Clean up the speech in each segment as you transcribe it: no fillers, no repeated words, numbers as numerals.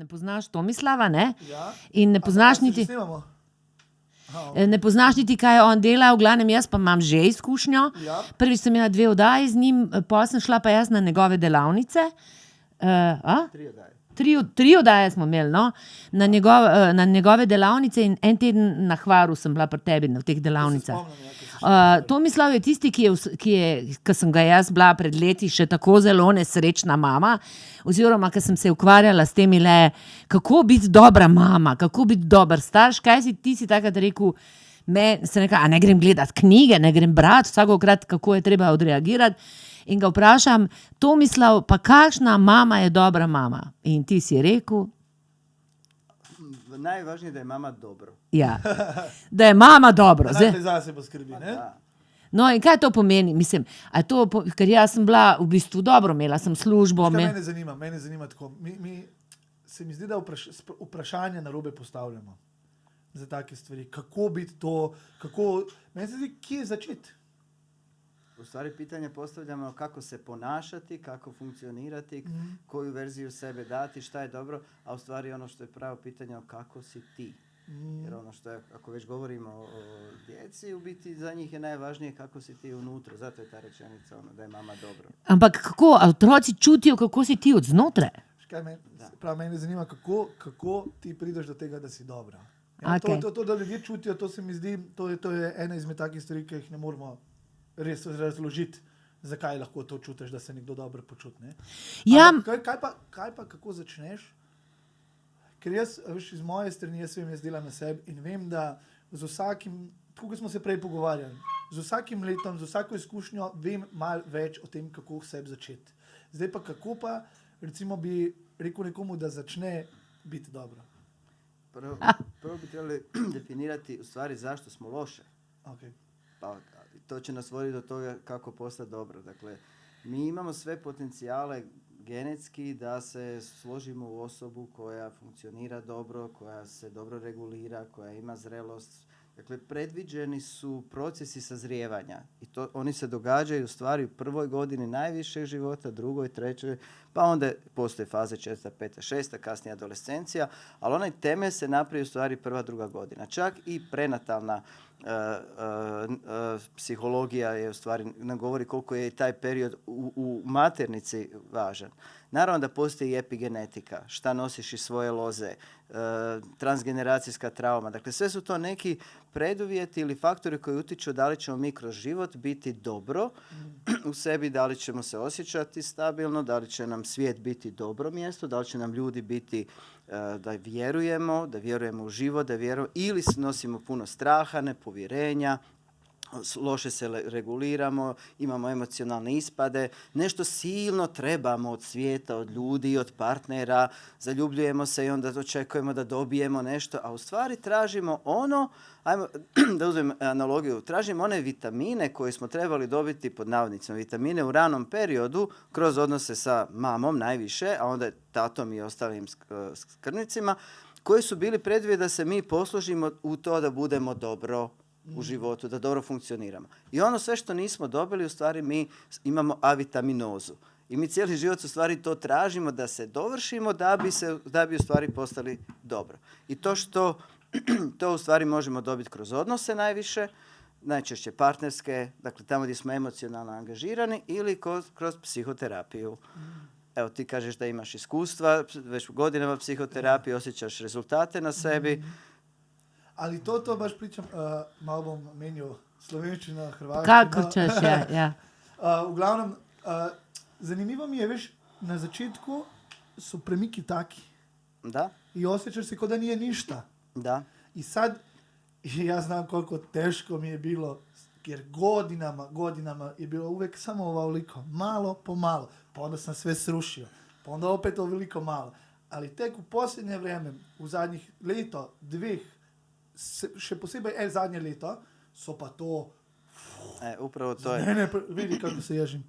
poznaš Tomislava, ne? Ja. In ne poznaš niti... Ne poznaš niti, kaj on dela, v glavnem jaz pa imam že izkušnjo. Ja. Prvič sem imela 2 oddaji z njim, potem sem šla pa jaz na njegove delavnice. 3 oddaje. 3 oddaje smo imeli, no? Na njegove delavnice in en teden na Hvaru sem bila pri tebi v teh delavnicah. Tomislav je tisti, ki sem ga jaz bila pred leti še tako zelo nesrečna mama, oziroma ki sem se ukvarjala s temi kako biti dobra mama, kako biti dober starš, ti si takrat rekel, sem rekla, a ne grem gledati knjige, ne grem brati vsakokrat, kako je treba odreagirati. In ga vprašam, Tomislav, pa kakšna mama je dobra mama? In ti si rekel... Najvažnije da je mama dobro. Ja, da je mama dobro. Zdaj za se poskrbi, ne? No in kaj to pomeni? Mislim, ker jaz sem bila v bistvu dobro, imela sem službo. Mene zanima tako. Se mi zdi, da vprašanje narobe postavljamo za take stvari. Kako biti to, meni se zdi, kje začeti? U stvari pitanje postavljamo kako se ponašati, kako funkcionirati, koju verziju sebe dati, šta je dobro, a u stvari ono što je pravo pitanje kako si ti. Jer ono što je, ako već govorimo o djeci, u biti za njih je najvažnije kako si ti unutra. Zato je ta rečenica da je mama dobro. Ampak kako otroci čutijo, kako si ti od znotraj? Mene zanima, kako ti prideš do tega, da si dobra. Ja, Okay. To, da ljudje čutijo, to se mi zdi, to je ena izmed takih stvari, ki jih ne moramo res razložiti, zakaj lahko to čutiš, da se nekdo dobro počuti. Ne? Ja. Kaj pa, kako začneš? Ker jaz, veš, iz moje strani, jaz delam na sebi in vem, da z vsakim, tako kot smo se prej pogovarjali, z vsakim letom, z vsako izkušnjo vem malo več o tem, kako sebi začeti. Zdaj pa kako pa, recimo bi rekel nekomu, da začne biti dobro. Prvo bi trebali definirati u stvari zašto smo loše. Okay. Pa to će nas voditi do toga kako postati dobro. Dakle, mi imamo sve potencijale genetski da se složimo u osobu koja funkcionira dobro, koja se dobro regulira, koja ima zrelost. Dakle, predviđeni su procesi sazrijevanja i oni se događaju u stvari u prvoj godini najvišeg života, drugoj, trećoj, pa onda postoje faze 4., 5., 6., kasnije adolescencija, ali onaj temelj se napravi u stvari 1., 2. godina. Čak i prenatalna psihologija je u stvari nam govori koliko je taj period u maternici važan. Naravno da postoji i epigenetika, šta nosiš iz svoje loze, transgeneracijska trauma. Dakle, sve su to neki preduvjeti ili faktori koji utiču da li ćemo mi kroz život biti dobro u sebi, da li ćemo se osjećati stabilno, da li će nam svijet biti dobro mjesto, da li će nam ljudi biti da vjerujemo u život, ili nosimo puno straha, nepovjerenja, loše se reguliramo, imamo emocionalne ispade, nešto silno trebamo od svijeta, od ljudi, od partnera, zaljubljujemo se i onda očekujemo da dobijemo nešto, a u stvari tražimo ajmo da uzmem analogiju, tražimo one vitamine koje smo trebali dobiti pod navodnicima, vitamine u ranom periodu kroz odnose sa mamom najviše, a onda tatom i ostalim skrbnicima, koji su bili preduvjet da se mi poslužimo u to da budemo dobro u životu, da dobro funkcioniramo. I ono sve što nismo dobili, u stvari mi imamo avitaminozu. I mi cijeli život u stvari to tražimo da se dovršimo da bi u stvari postali dobro. I to u stvari možemo dobiti kroz odnose najviše, najčešće partnerske, dakle tamo gdje smo emocionalno angažirani ili kroz psihoterapiju. Evo, ti kažeš da imaš iskustva, već godinama psihoterapije, osjećaš rezultate na sebi. Ali to baš pričam, malo bom menil slovenščina, hrvaščina. Kako ćeš, ja. Uglavnom, zanimivo mi je, veš, na začetku su premiki taki. Da. I osjećaš se kao da nije ništa. Da. I sad, ja znam koliko teško mi je bilo, jer godinama je bilo uvek samo ovoliko, malo po malo. Pa onda sam sve srušio. Pa onda opet ovoliko malo. Ali tek u posljednje vrijeme, u zadnjih leto, 2, še posebej zadnje leto, so pa to... Upravo to je. Ne, vidi kako se ježim.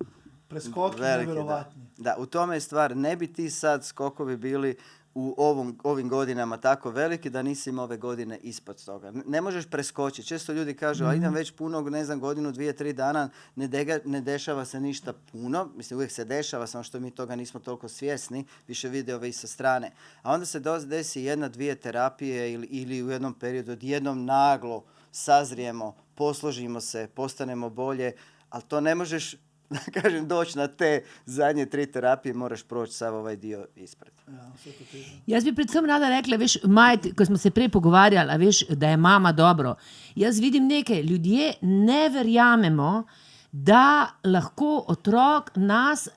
Preskoki veliki, nevjerovatni. Da, u tome je stvar. Ne bi ti sad skokovi bili u ovim godinama tako veliki da nisi imao ove godine ispod toga. Ne možeš preskočiti. Često ljudi kažu, a idem već puno, ne znam, godinu, 2-3 dana, ne dešava se ništa puno. Mislim, uvijek se dešava, samo što mi toga nismo toliko svjesni, više video i sa strane. A onda se desi 1-2 terapije ili u jednom periodu odjednom naglo sazrijemo, posložimo se, postanemo bolje, ali to ne možeš, da kažem, doći na te zadnje 3 terapije, moraš proći sav ovaj dio ispred. Ja, vse to težko. Jaz bi predvsem rada rekla, veš, Maja, ko smo se prej pogovarjali, a veš, da je mama dobro. Jaz vidim nekaj, ljudje ne verjamemo, da lahko otrok nas,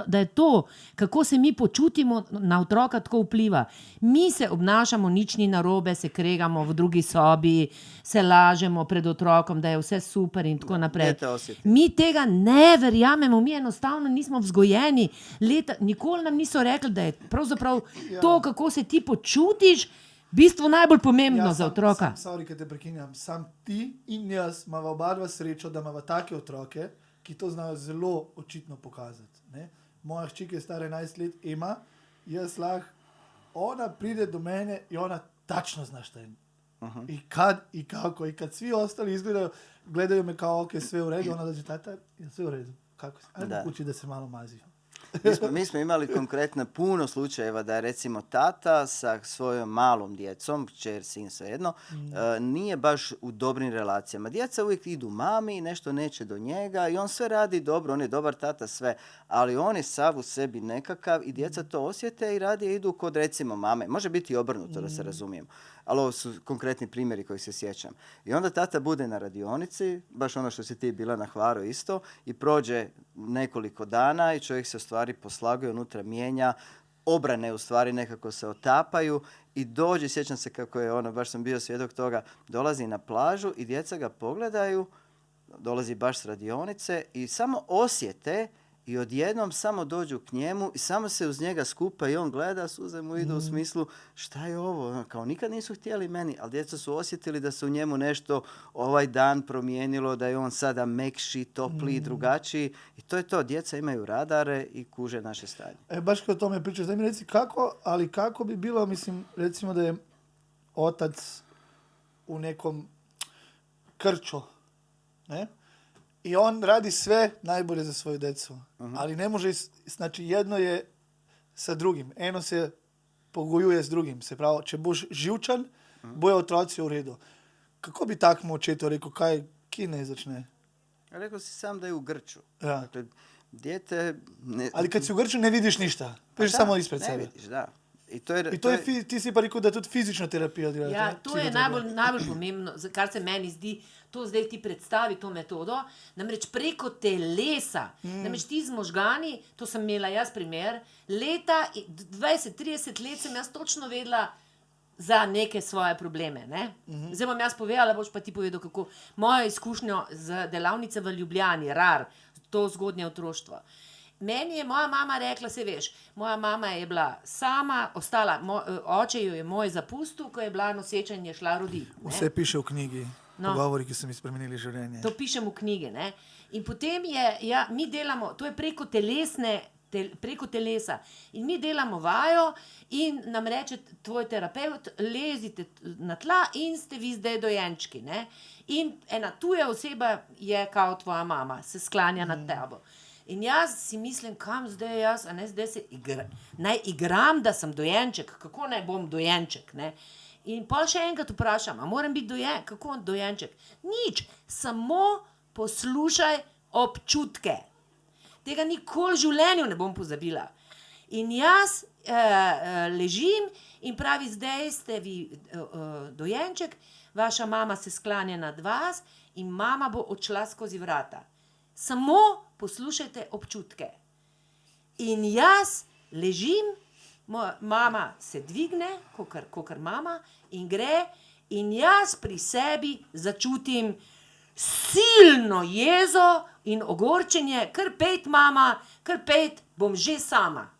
da je to, kako se mi počutimo, na otroka tako vpliva. Mi se obnašamo, nič ni narobe, se kregamo v drugi sobi, se lažemo pred otrokom, da je vse super in tako naprej. dete osjeti. Mi tega ne verjamemo, mi enostavno nismo vzgojeni. Nikoli nam niso rekli, da je pravzaprav to, kako se ti počutiš, v bistvu najbolj pomembno za otroka. Sorry, ker te prekinjam. Sam ti in jaz imava oba dva srečo, da imava take otroke, ki to znajo zelo očitno pokazati. Ne? Moja hčerka je stara 11 let, Ema, jaz lahko, ona pride do mene in ona tačno zna šta je. I kad i kako. I kad svi ostali izgledaju, gledaju me kao ok, sve u redu, ona dođe, tata, je sve u redu. Kako se? Ajde kući da se malo mazi. Mi smo imali konkretno puno slučajeva da je recimo tata sa svojom malom djecom, kćer, sin, svejedno, nije baš u dobrim relacijama. Djeca uvijek idu mami, nešto neće do njega i on sve radi dobro, on je dobar tata, sve, ali on je sav u sebi nekakav i djeca to osjete i radije idu kod recimo mame. Može biti i obrnuto, da se razumijemo. Ali ovo su konkretni primjeri kojih se sjećam. I onda tata bude na radionici, baš ono što si ti bila na Hvaru isto, i prođe nekoliko dana i čovjek se u stvari poslaguje, unutra mijenja, obrane u stvari nekako se otapaju i dođe, sjećam se kako je ono, baš sam bio svjedok toga, dolazi na plažu i djeca ga pogledaju, dolazi baš s radionice i samo osjete i odjednom samo dođu k njemu i samo se uz njega skupa i on gleda, suze mu idu u smislu šta je ovo, kao nikad nisu htjeli meni, ali djeca su osjetili da se u njemu nešto ovaj dan promijenilo, da je on sada mekši, topliji, drugačiji i to je to, djeca imaju radare i kuže naše stanje. Baš kad o tome pričaš, da mi reci kako, ali kako bi bilo, mislim, recimo da je otac u nekom krču, ne? I on radi sve najbolje za svoju djecu. Ali ne može, znači jedno je sa drugim. Eno se pogojuje s drugim. Se pravi, če boš živčan, bojo otroci v redu. Kako bi takmu očetu rekel, kje ne začne? Rekao si sam da je u grču. Ja. Dakle, dijete... Ali kad si u grču ne vidiš ništa. Vidiš samo ispred ne sebe. vidiš, da. I ti si pa rekel, da tudi fizična terapija dela. Ja, to je najbolj pomembno, kar se meni zdi, to zdaj ti predstavi to metodo, namreč preko telesa, namreč ti z možgani, to sem imela jaz primer, leta, 20-30 let sem jaz točno vedela za neke svoje probleme. Ne? Zdaj bom jaz povedala, boš pa ti povedal, kako mojo izkušnjo z delavnice v Ljubljani, RAR, to zgodnje otroštvo. Meni je moja mama rekla, se veš, moja mama je bila sama, ostala, oče jo je moj zapustil, ko je bila noseča in je šla roditi. Vse piše v knjigi, pogovori, ki so mi spremenili življenje. To pišem v knjigi, ne. In potem mi delamo, to je preko telesa. In mi delamo vajo in nam reče tvoj terapeut, lezite na tla in ste vi zdaj dojenčki, ne. In ena tuja oseba je kao tvoja mama, se sklanja nad tebo. In jaz si mislim, kam zdaj jaz, a ne, zdaj se naj igram, da sem dojenček, kako naj bom dojenček, ne. In pol še enkrat vprašam, a moram biti dojenček, kako dojenček? Nič, samo poslušaj občutke. Tega nikoli v življenju ne bom pozabila. In jaz ležim in pravi, zdaj ste vi dojenček, vaša mama se sklanja nad vas in mama bo odšla skozi vrata. Samo poslušajte občutke. In jaz ležim, mama se dvigne, kakor mama, in gre, in jaz pri sebi začutim silno jezo in ogorčenje, kar pejt mama, kar pejt, bom že sama.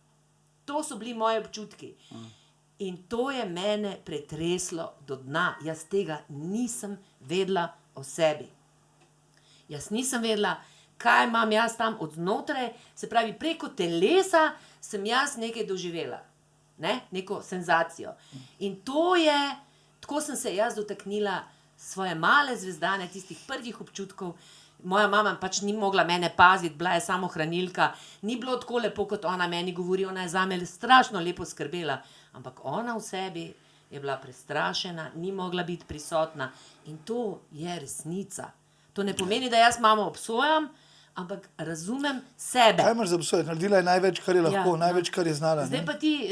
To so bili moji občutki. In to je mene pretreslo do dna. Jaz tega nisem vedela o sebi. Jaz nisem vedela, kaj imam jaz tam od znotraj, se pravi, preko telesa sem jaz nekaj doživela, ne? Neko senzacijo. In to je, tako sem se jaz dotaknila svoje male zvezdane, tistih prvih občutkov. Moja mama pač ni mogla mene paziti, bila je samo hranilka, ni bilo tako lepo, kot ona meni govori, ona je zame strašno lepo skrbela, ampak ona v sebi je bila prestrašena, ni mogla biti prisotna in to je resnica. To ne pomeni, da jaz mamo obsojam, ampak razumem sebe. Kaj imaš za obsojati? Naredila je največ, kar je lahko, največ, kar je znala. Zdaj pa ti,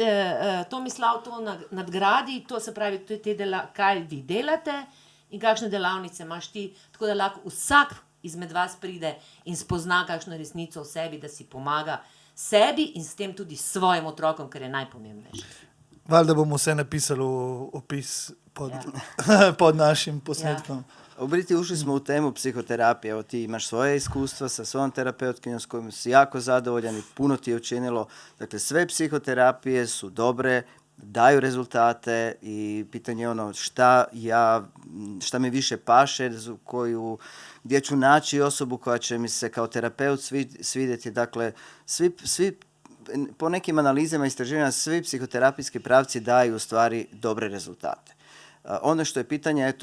Tomislav, to nadgradi, to se pravi, to je kaj vi delate in kakšne delavnice imaš ti, tako da lahko vsak izmed vas pride in spozna kakšno resnico v sebi, da si pomaga sebi in s tem tudi svojim otrokom, kar je najpomembnejše. Valjda bomo vse napisali v opis pod našim posnetkom. U biti ušli smo u temu psihoterapije, evo ti imaš svoje iskustva sa svojom terapeutkinjom s kojom si jako zadovoljan i puno ti je učinilo. Dakle, sve psihoterapije su dobre, daju rezultate i pitanje je ono šta mi više paše, gdje ću naći osobu koja će mi se kao terapeut svidjeti. Dakle, svi po nekim analizama i istraživanjima svi psihoterapijski pravci daju u stvari dobre rezultate. Ono što je pitanje,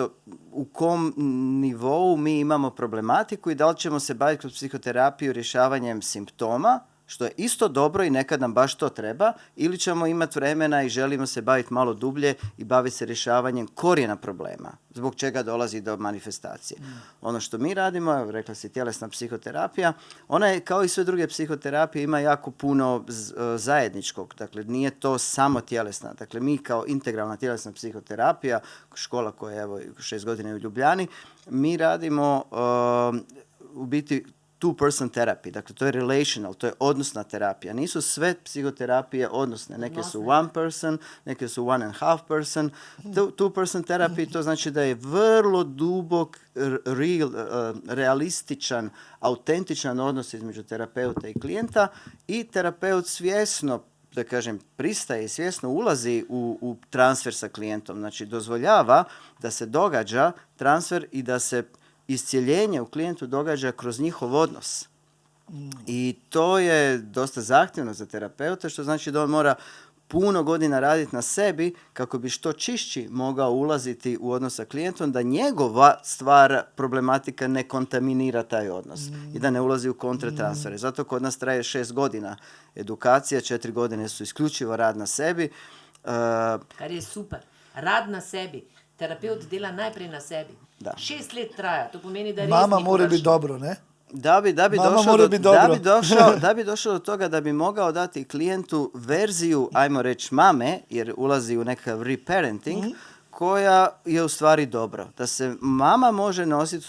u kom nivou mi imamo problematiku i da li ćemo se baviti kroz psihoterapiju rješavanjem simptoma, što je isto dobro i nekad nam baš to treba, ili ćemo imati vremena i želimo se baviti malo dublje i baviti se rješavanjem korijena problema, zbog čega dolazi do manifestacije. Ono što mi radimo, rekla si tjelesna psihoterapija, ona je kao i sve druge psihoterapije ima jako puno zajedničkog, dakle nije to samo tjelesna, dakle mi kao integralna tjelesna psihoterapija, škola koja je evo 6 godina u Ljubljani, mi radimo u biti two-person therapy, dakle to je relational, to je odnosna terapija. Nisu sve psihoterapije odnosne, neke su one person, neke su one and half person. Two-person therapy to znači da je vrlo dubok, realističan, autentičan odnos između terapeuta i klijenta i terapeut svjesno, da kažem, pristaje i svjesno ulazi u transfer sa klijentom. Znači dozvoljava da se događa transfer i da se iscijeljenje u klijentu događa kroz njihov odnos. I to je dosta zahtjevno za terapeuta, što znači da on mora puno godina raditi na sebi kako bi što čišći mogao ulaziti u odnos sa klijentom, da njegova stvar, problematika ne kontaminira taj odnos i da ne ulazi u kontratransfere. Zato kod nas traje 6 godina edukacija, 4 godine su isključivo rad na sebi. Kar je super. Rad na sebi. Terapeut dela najprej na sebi. Da. 6 let traja, to pomeni, da res mama mora biti dobro, ne? Da bi došao do toga da bi mogao dati klijentu verziju, ajmo reći, mame, jer ulazi u nekakav reparenting, koja je u stvari dobro. Da se mama može nositi,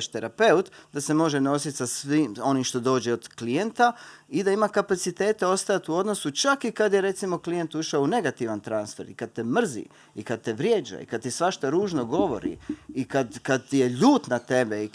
/ terapeut, da se može nositi sa svim onim što dođe od klijenta i da ima kapacitete ostati u odnosu čak i kad je recimo klijent ušao u negativan transfer i kad te mrzi i kad te vrijeđa i kad ti svašta ružno govori i kad je ljut na tebe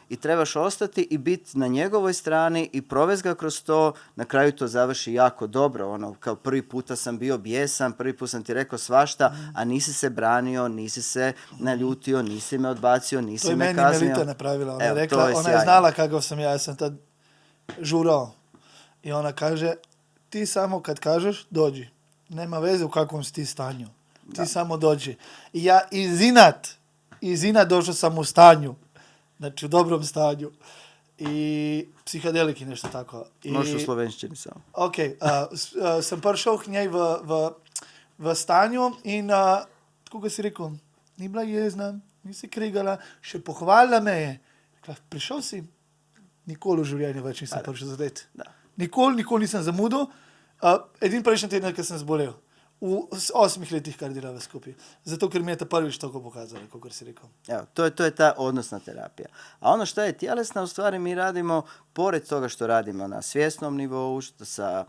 i trebaš ostati i biti na njegovoj strani i provesti ga kroz to, na kraju to završi jako dobro. Ono, kao prvi puta sam bio bijesan, prvi put sam ti rekao svašta, a nisi se branio, nisi se naljutio, nisi me odbacio, nisi me kaznio. To je meni Melita napravila. Ona je rekla, ona je znala kakav sam ja sam tad žurao. I ona kaže, ti samo kad kažeš, dođi. Nema veze u kakvom si ti stanju. Ti samo dođi. I ja iz inat došao sam u stanju. Znači u dobrom stanju. I psihadeliki nešto tako. Možeš u slovenščini samo. Ok, sem prišel k njej v stanju in tako ga si rekel, ni bila jezna, ni se krigala, še pohvalila me je. Rekla, prišel si, nikoli v življenju več nisem prišel zadet. Nikoli nisem zamudil. Edin prejšnji teden, ker sem zbolel. V 8 letih, kar delava skupaj. Zato, ker mi je ta prvič tako pokazali, kako si rekel. Evo, to je ta odnosna terapija. A ono što je tjelesna, u stvari mi radimo, pored toga što radimo na svjesnom nivou, sa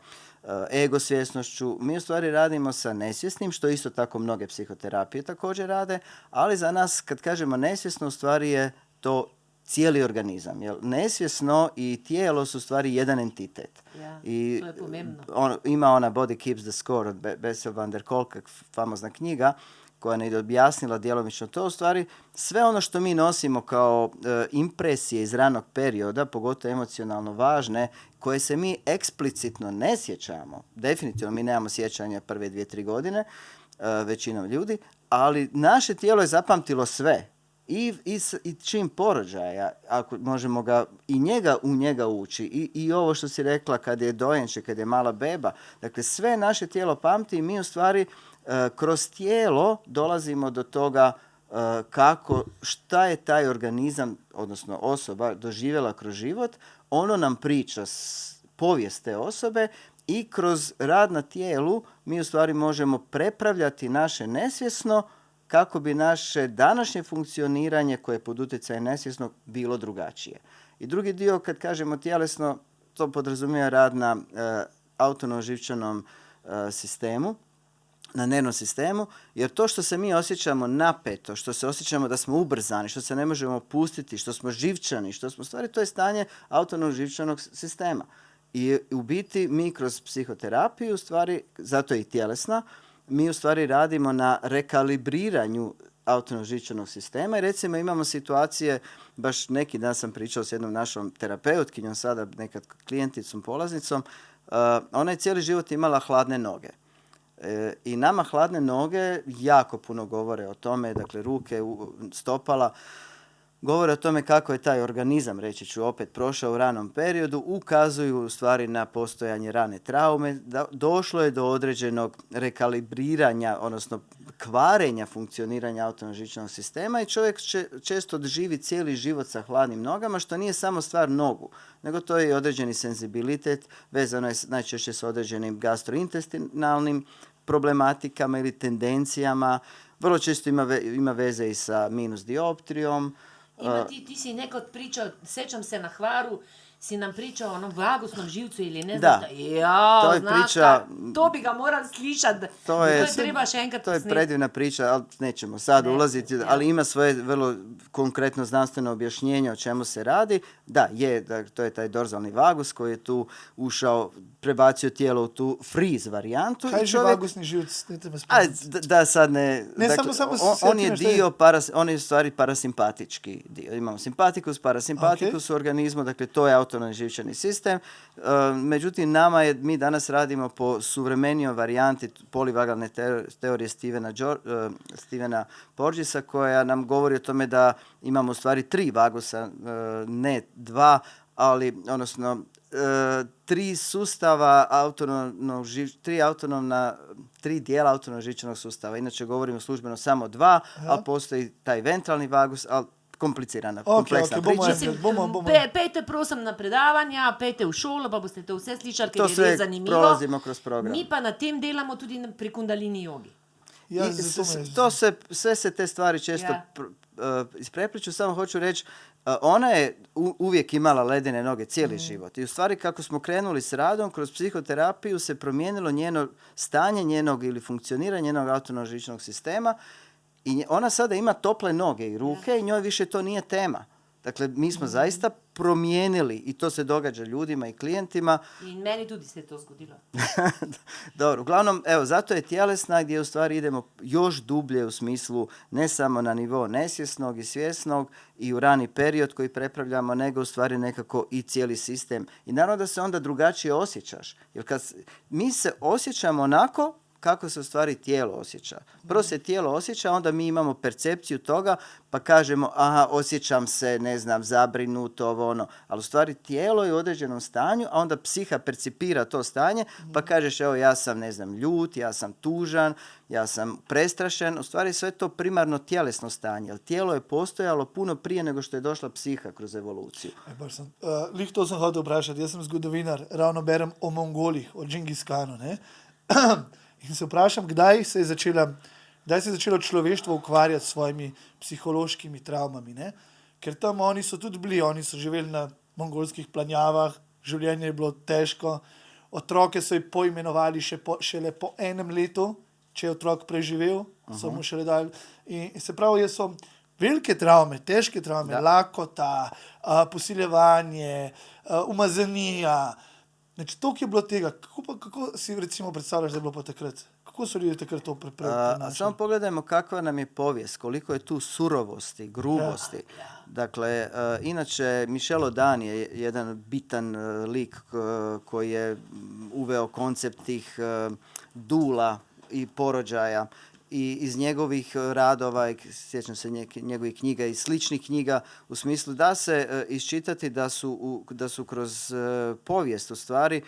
ego svjesnošću, mi u stvari radimo sa nesvjesnim, što isto tako mnoge psihoterapije također rade, ali za nas, kad kažemo nesvjesno, u stvari je to cijeli organizam. Jer nesvjesno i tijelo su u stvari jedan entitet. Ja, I to je pomembno. Ima ona Body Keeps the Score od Bessel van der Kolk, famozna knjiga, koja ne objasnila djelomično to, u stvari sve ono što mi nosimo kao impresije iz ranog perioda, pogotovo emocionalno važne, koje se mi eksplicitno ne sjećamo, definitivno mi nemamo sjećanja prve 2-3 godine, većinom ljudi, ali naše tijelo je zapamtilo sve. I čim porođaja, ako možemo ga i u njega ući, i ovo što si rekla kad je dojenče, kad je mala beba, dakle sve naše tijelo pamti i mi u stvari kroz tijelo dolazimo do toga šta je taj organizam, odnosno osoba, doživjela kroz život, ono nam priča povijest te osobe i kroz rad na tijelu mi u stvari možemo prepravljati naše nesvjesno kako bi naše današnje funkcioniranje koje je pod utjecajem nesvjesnog bilo drugačije. I drugi dio, kad kažemo tjelesno, to podrazumijeva rad na autonomnom živčanom sistemu, na nervnom sistemu, jer to što se mi osjećamo napeto, što se osjećamo da smo ubrzani, što se ne možemo pustiti, što smo živčani, što smo stvari, to je stanje autonomnog živčanog sistema. I u biti mi kroz psihoterapiju, u stvari, zato je i tjelesna, mi u stvari radimo na rekalibriranju autonomnog živčanog sistema i recimo imamo situacije, baš neki dan sam pričao s jednom našom terapeutkinjom, sada nekad klijenticom, polaznicom, ona je cijeli život imala hladne noge. I nama hladne noge jako puno govore o tome, dakle ruke, stopala, govore o tome kako je taj organizam, reći ću opet, prošao u ranom periodu, ukazuju u stvari na postojanje rane traume, došlo je do određenog rekalibriranja, odnosno kvarenja funkcioniranja autonomnog živčanog sistema i čovjek često živi cijeli život sa hladnim nogama, što nije samo stvar nogu, nego to je i određeni senzibilitet, vezano je najčešće s određenim gastrointestinalnim problematikama ili tendencijama, vrlo često ima veze i sa minus dioptrijom. Ti si nekad pričao, sećam se na Hvaru, si nam pričao o onom vagusnom živcu ili ne Da. znam šta. Jao, To je znaš priča- to bi ga morali slišati. To treba še enkrat To je posneti. predivna priča, ali nećemo sad Ne, ulaziti, ja. ali ima svoje vrlo konkretno znanstveno objašnjenje o čemu se radi. Da, to je taj dorzalni vagus koji je tu ušao, prebacio tijelo u tu freeze varijantu. Kaj i je že vagusni živc? Dajte me spomniti. Da sad ne... Ne, dakle, samo on je sjeti me dio, on je u stvari parasimpatički dio. Imamo simpatikus, parasimpatikus u organizmu, dakle to je autonomni živčani sistem. Međutim, mi danas radimo po suvremenijoj varijanti polivagalne teorije Stephena Porgesa, koja nam govori o tome da imamo u stvari 3 vagusa, ne 2, ali odnosno 3 sustava tri dijela autonomnog živčanog sustava. Inače govorimo službeno samo 2, ali postoji taj ventralni vagus, ali komplicirana, kompleksna priča. bomo. Pejte prosim na predavanja, pejte v šolo, pa boste to vse slišali, ker To je sve res zanimivo. prolazimo kroz program. Mi pa na tem delamo tudi pri kundalini jogi. Ja, I zato sve se te stvari često Ja. isprepliču, samo hoću reći, ona je uvijek imala ledene noge cijeli život. I u stvari kako smo krenuli s radom, kroz psihoterapiju se promijenilo njeno stanje njenog ili funkcioniranje njenog autonomnog živčanog sistema i ona sada ima tople noge i ruke i njoj više to nije tema. Dakle, mi smo zaista promijenili i to se događa ljudima i klijentima. I meni tudi se je to zgodilo. Dobro, uglavnom, evo, zato je tjelesna gdje u stvari idemo još dublje u smislu ne samo na nivo nesvjesnog i svjesnog i u rani period koji prepravljamo, nego u stvari nekako i cijeli sistem. I naravno da se onda drugačije osjećaš. Jer mi se osjećamo onako kako se u stvari tijelo osjeća. Prvo se tijelo osjeća, onda mi imamo percepciju toga, pa kažemo, aha, osjećam se, ne znam, zabrinuto, ovo ono. Ali u stvari tijelo je u određenom stanju, a onda psiha percipira to stanje, pa kažeš, evo, ja sam, ne znam, ljut, ja sam tužan, ja sam prestrašen. U stvari sve to primarno tjelesno stanje. Jer tijelo je postojalo puno prije nego što je došla psiha kroz evoluciju. Lih to sem hotel vprašati. Jaz sem zgodovinar, ravno berem o Mongolih, o Džingis Khanu. Ne? In se vprašam, kdaj se je začelo človeštvo ukvarjati s svojimi psihološkimi travmami. Ne? Ker tam oni so tudi bili, oni so živeli na mongolskih planjavah, življenje je bilo težko, otroke so jih poimenovali šele po 1 letu, če je otrok preživel, so mu šele dali. In se pravi, so velike travme, težke travme, lakota, posiljevanje, umazanija. Znači, toliko je bilo tega. Kako si recimo predstavljaš, da je bilo pa takrat? Kako su ljudi takrat to prenašali? Samo pogledajmo kakva nam je povijest, koliko je tu surovosti, grubosti. Dakle, inače, Michel Odan je jedan bitan lik koji je uveo koncept tih dula i porođaja. I iz njegovih radova, sjećam se njegovih knjiga i sličnih knjiga, u smislu da se iščitati da su kroz povijest u stvari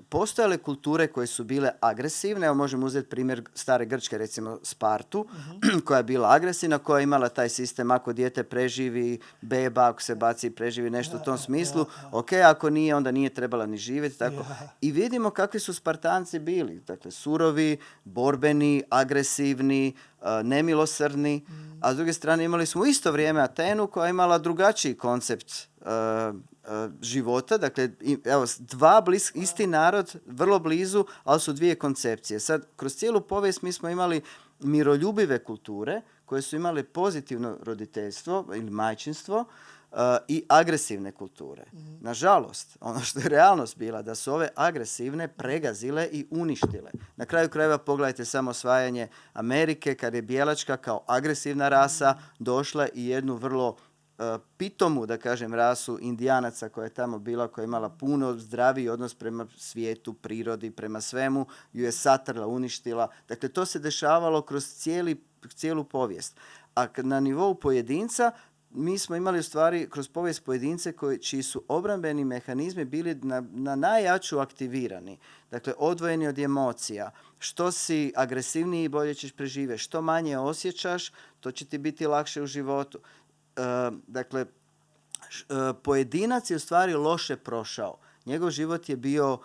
postojale kulture koje su bile agresivne. Evo možemo uzeti primjer stare Grčke, recimo Spartu, koja je bila agresivna, koja je imala taj sistem ako dijete preživi, beba, ako se baci preživi nešto u tom smislu. Ok, ako nije, onda nije trebala ni živjeti. Tako. I vidimo kakvi su Spartanci bili. Dakle, surovi, borbeni, agresivni, nemilosrdni. A s druge strane imali smo u isto vrijeme Atenu koja je imala drugačiji koncept života. Dakle, evo, isti narod, vrlo blizu, ali su dvije koncepcije. Sad, kroz cijelu povijest mi smo imali miroljubive kulture koje su imale pozitivno roditeljstvo ili majčinstvo i agresivne kulture. Nažalost, ono što je realnost bila, da su ove agresivne pregazile i uništile. Na kraju krajeva pogledajte samo osvajanje Amerike, kad je bijelačka kao agresivna rasa došla i jednu vrlo pitomu, da kažem, rasu Indijanaca koja je tamo bila, koja je imala puno zdraviji odnos prema svijetu, prirodi, prema svemu, ju je satrla, uništila. Dakle, to se dešavalo kroz cijelu povijest. A na nivou pojedinca mi smo imali u stvari kroz povijest pojedince čiji su obrambeni mehanizmi bili na najjaču aktivirani. Dakle, odvojeni od emocija. Što si agresivniji, bolje ćeš preživjeti. Što manje osjećaš, to će ti biti lakše u životu. Dakle, pojedinac je u stvari loše prošao. Njegov život je bio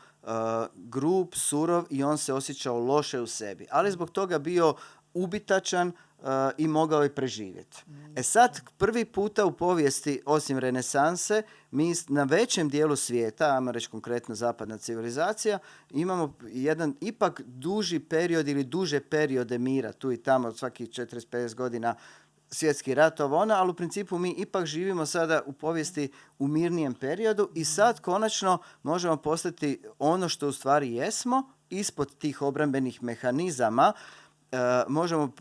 grub, surov i on se osjećao loše u sebi. Ali zbog toga bio ubitačan i mogao je preživjeti. Sad, prvi puta u povijesti, osim renesanse, mi na većem dijelu svijeta, ajmo reći konkretno zapadna civilizacija, imamo jedan ipak duži period ili duže periode mira, tu i tamo od svakih 40-50 godina svjetski rat, ali u principu mi ipak živimo sada u povijesti u mirnijem periodu i sad konačno možemo postati ono što u stvari jesmo, ispod tih obrambenih mehanizama, možemo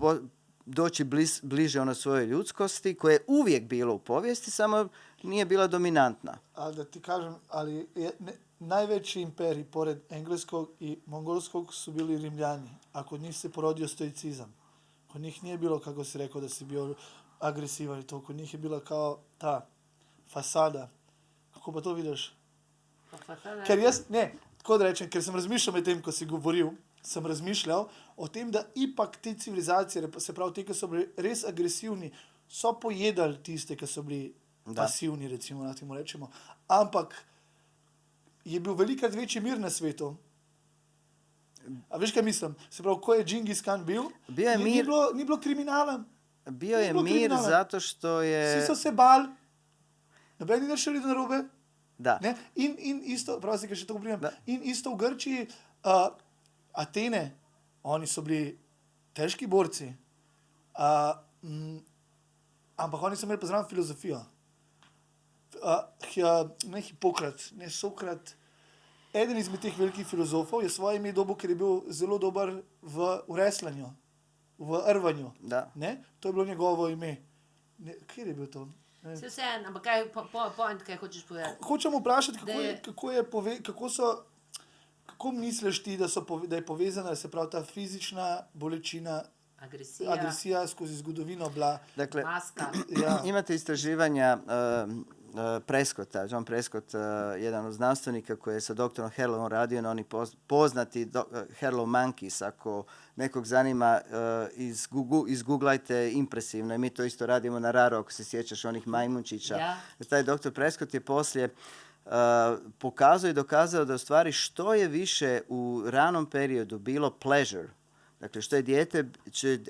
doći bliže ono svojoj ljudskosti koja je uvijek bila u povijesti, samo nije bila dominantna. Ali da ti kažem, najveći imperij pored engleskog i mongolskog su bili Rimljani, a kod njih se porodio stoicizam. Kod njih nije bilo, kako si rekao, da si bio agresivan i to. Kod njih je bila kao ta fasada. Kako pa to vidiš? Ker tako da rečem, ker sem razmišljal med tem, ko si govoril, sem razmišljal o tem, da ipak te civilizacije, se pravi, te, ki so bili res agresivni, so pojedali tiste, ki so bili pasivni, recimo, na temu rečemo. Ampak je bil velikrat večji mir na svetu. A veš, kaj mislim? Se pravi, ko je Džingis Khan bil, ni bilo kriminala. Bio je mir zato što je... Vsi so se bali, noben ni našel iti narobe. Da. Ne? In isto, prav se, kaj še tako primem, in isto v Grčiji, Atene, oni so bili težki borci, ampak oni so imeli pa zraven filozofijo. Ne Hipokrat, ne Sokrat. Eden izmed teh velikih filozofov je svoje ime dobil, ker je bil zelo dober v wrestlingu, v rvanju. To je bilo njegovo ime. Kjer je bil to? Vseeno, ampak kaj point, kaj hočeš povedati? Hočem vprašati, kako misliš ti, da je povezana, se pravi, ta fizična bolečina, agresija skozi zgodovino bila. Dakle, imate istraživanja Prescotta, John Prescott, jedan od znanstvenika koji je sa doktorom Harlowom radio na oni poznati Harlow Monkeys. Ako nekog zanima, izgooglajte, impresivno. I mi to isto radimo na Raro, ako se sjećaš onih majmunčića. Taj doktor Prescott je poslije pokazao i dokazao da u stvari što je više u ranom periodu bilo pleasure, dakle što je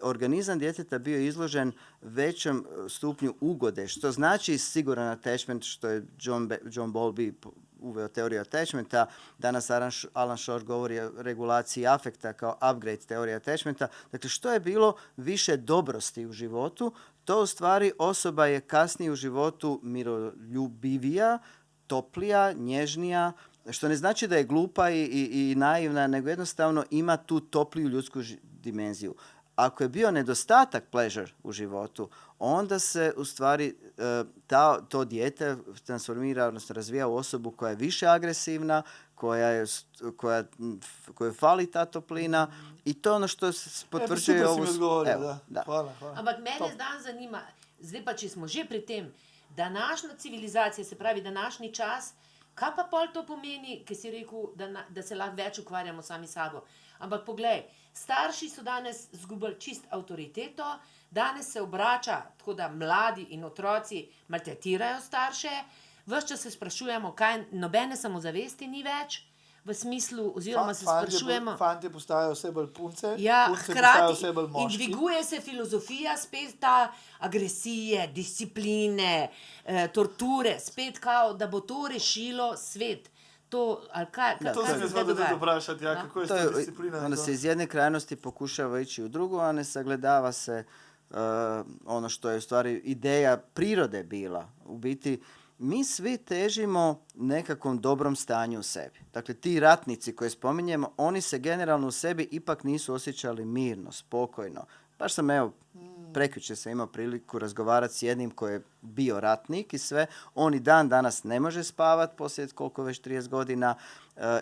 organizam djeteta bio izložen većem stupnju ugode, što znači siguran attachment, što je John Bowlby uveo teoriju attachmenta. Danas Alan Shore govori o regulaciji afekta kao upgrade teorije attachmenta. Dakle, što je bilo više dobrosti u životu, to u stvari osoba je kasnije u životu miroljubivija, toplija, nježnija, Što ne znači da je glupa i naivna, nego jednostavno ima tu topliju ljudsku dimenziju. Ako je bio nedostatak pleasure u životu, onda se u stvari to dijete transformira, odnosno razvija u osobu koja je više agresivna, kojoj fali ta toplina i to je ono što potvrđuje ovu... Da. Hvala. Ampak mene zdaj zanima, zdaj pa če smo že pri tem, današnja civilizacija, se pravi današnji čas, kaj pa pol to pomeni, ki si rekel, da se lahko več ukvarjamo sami sabo. Ampak poglej, starši so danes zgubili čist avtoriteto, danes se obrača, tako da mladi in otroci maltretirajo starše, ves čas se sprašujemo, kaj nobene samozavesti ni več, v smislu, oziroma se sprašujemo... Fantje postajajo vse bolj punce, ja, punce postajajo vse bolj moški. In dviguje se filozofija, spet ta agresije, discipline, torture, spet kao, da bo to rešilo svet. To, ali kaj to se ne zna da vprašati, kako je to disciplina. Onda se iz jedne krajnosti pokušava ići u drugu, a ne sagledava se ono što je u stvari ideja prirode bila. U biti, mi svi težimo nekakvom dobrom stanju u sebi. Dakle, ti ratnici koje spominjemo, oni se generalno u sebi ipak nisu osjećali mirno, spokojno. Baš sam, prekjučer sam imao priliku razgovarati s jednim koji je bio ratnik i sve. On i dan danas ne može spavati poslije koliko već 30 godina.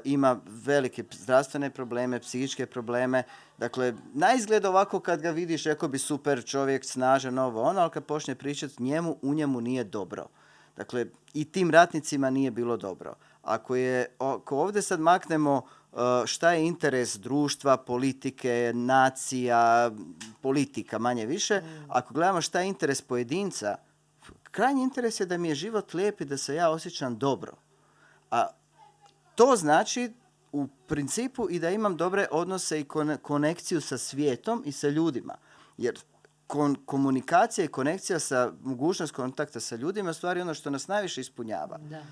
Ima velike zdravstvene probleme, psihičke probleme. Dakle, naizgled ovako kad ga vidiš, rekao bi super čovjek, snažan, ono, ali kad počne pričati, u njemu nije dobro. Dakle, i tim ratnicima nije bilo dobro. Ako ovdje sad maknemo šta je interes društva, politike, nacija, politika manje više, ako gledamo šta je interes pojedinca, krajnji interes je da mi je život lijep i da se ja osjećam dobro. A to znači u principu i da imam dobre odnose i konekciju sa svijetom i sa ljudima. Jer komunikacija i konekcija sa mogućnost kontakta sa ljudima je stvari ono što nas najviše ispunjava. Da.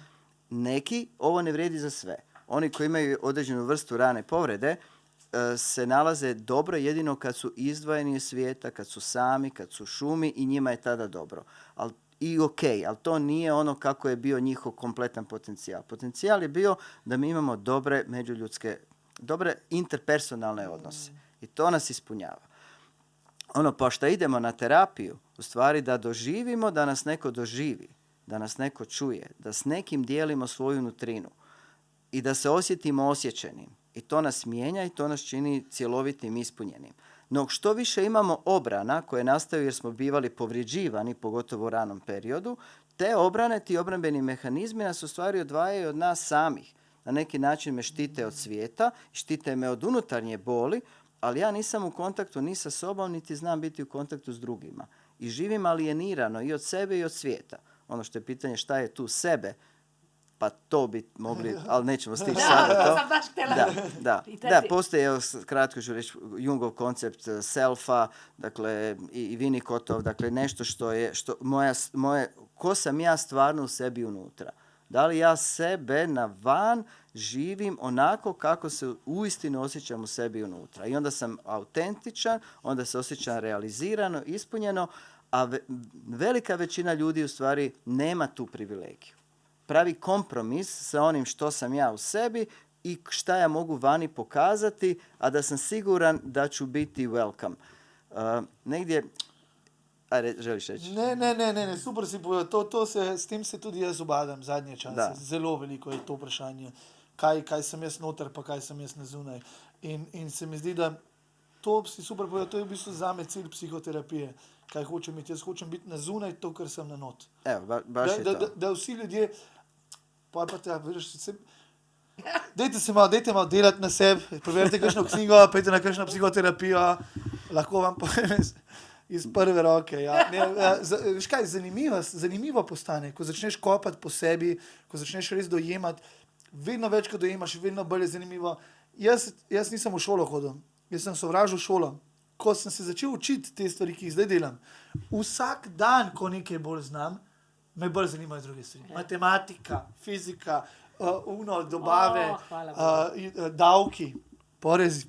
Neki, ovo ne vrijedi za sve. Oni koji imaju određenu vrstu rane povrede se nalaze dobro jedino kad su izdvojeni iz svijeta, kad su sami, kad su šumi i njima je tada dobro. Ali to nije ono kako je bio njihov kompletan potencijal. Potencijal je bio da mi imamo dobre međuljudske, dobre interpersonalne odnose. I to nas ispunjava. Pa što idemo na terapiju, u stvari da doživimo da nas neko doživi, da nas neko čuje, da s nekim dijelimo svoju nutrinu i da se osjetimo osjećenim. I to nas mijenja i to nas čini cjelovitim, ispunjenim. No što više imamo obrana koje nastaju jer smo bivali povrijeđivani, pogotovo u ranom periodu, te obrane, ti obrambeni mehanizmi nas u stvari odvajaju od nas samih. Na neki način me štite od svijeta, štite me od unutarnje boli, ali ja nisam u kontaktu ni sa sobom, niti znam biti u kontaktu s drugima. I živim alijenirano i od sebe i od svijeta. Ono što je pitanje šta je tu sebe, pa to bi mogli, ali nećemo stići sada to. Sam baš htjela. Da, postoji, kratko ću reći, Jungov koncept selfa, dakle, i Winnicottov, dakle, nešto što je, ko sam ja stvarno u sebi unutra. Da li ja sebe na van živim onako kako se uistinu osjećam u sebi unutra. I onda sam autentičan, onda se osjećam realizirano, ispunjeno, a velika većina ljudi u stvari nema tu privilegiju. Pravi kompromis sa onim što sam ja u sebi i šta ja mogu vani pokazati, a da sam siguran da ću biti welcome. Negdje... Ajde, želiš reći? Ne, super si povedal. S tem se tudi jaz ubadam zadnje čase. Da. Zelo veliko je to vprašanje, kaj sem jaz noter, pa kaj sem jaz na zunaj. In se mi zdi, da to si super povedal, to je v bistvu zame cilj psihoterapije. Kaj hočem biti? Jaz hočem biti na zunaj to, kar sem na not. Evo, baš je to. Da vsi ljudje, pa te, vidiš, dajte malo delati na sebi, preverite kakšno knjigo, pejte na kakšno psihoterapijo, lahko vam povem iz prve roke. Ja. Veš kaj, zanimivo postane, ko začneš kopati po sebi, ko začneš res dojemati, vedno več, ko dojemaš, vedno bolj je zanimivo. Jaz nisem v šolo hodil, jaz sem sovražil šolo. Ko sem se začel učiti te stvari, ki jih zdaj delam, vsak dan, ko nekaj bolj znam, me bolj zanimajo druge stvari. Matematika, fizika, dobave, davki, porezi.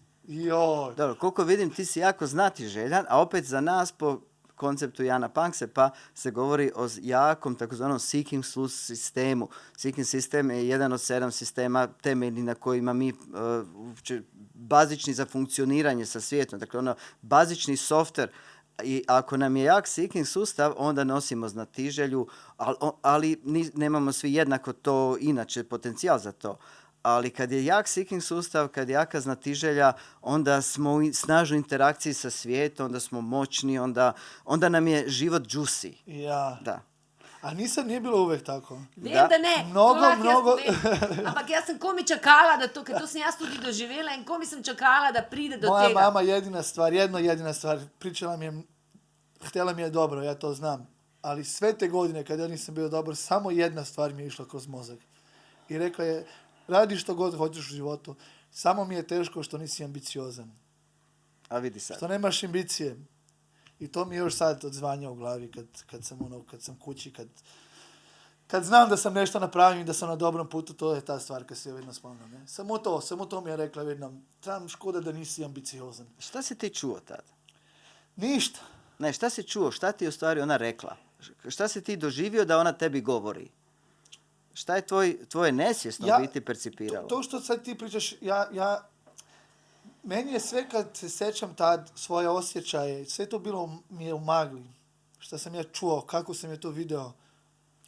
Dobro, koliko vidim, ti si jako znatiželjan, a opet za nas po konceptu Jana Pankse, pa se govori o jakom takozvanom seeking sleuth sistemu. Seeking sistem je jedan od 7 sistema temeljni na kojima mi bazični za funkcioniranje sa svijetom. Dakle, bazični softver. I ako nam je jak seeking sustav, onda nosimo znatiželju, ali nemamo svi jednako to inače potencijal za to. Ali kad je jak seeking sustav, kad je jaka znatiželja, onda smo u snažnoj interakciji sa svijetom, onda smo moćni, onda nam je život juicy. Ja. Da. A nije bilo uvek tako. Vem, da ne. Mnogo. Ampak jaz sem komi čakala, da ker to sem jaz tudi doživela in komi sem čakala, da pride do Moja tega. mama jedina stvar, pričala mi je, htjela mi je dobro, ja to znam. Ali sve te godine kad ja nisam bio dobar, samo jedna stvar mi je išla kroz mozak. I rekla je, radi što god hoćeš u životu, samo mi je teško što nisi ambiciozan. A vidi sad. Što nemaš ambicije. I to mi još sad odzvanja u glavi kad sam kući, kad znam da sam nešto napravio i da sam na dobrom putu, to je ta stvar kad se ja vidno spomnam. Ne? Samo to mi je rekla vidno, tam škoda da nisi ambiciozan. Šta si ti čuo tad? Ništa. Ne, šta si čuo? Šta ti je u stvari ona rekla? Šta si ti doživio da ona tebi govori? Šta je tvoje nesvjesno biti percipiralo? To što sad ti pričaš, meni je sve kad se sećam tad svoje osjećaje, sve to bilo mi je u magli. Šta sam ja čuo, kako sam je to video.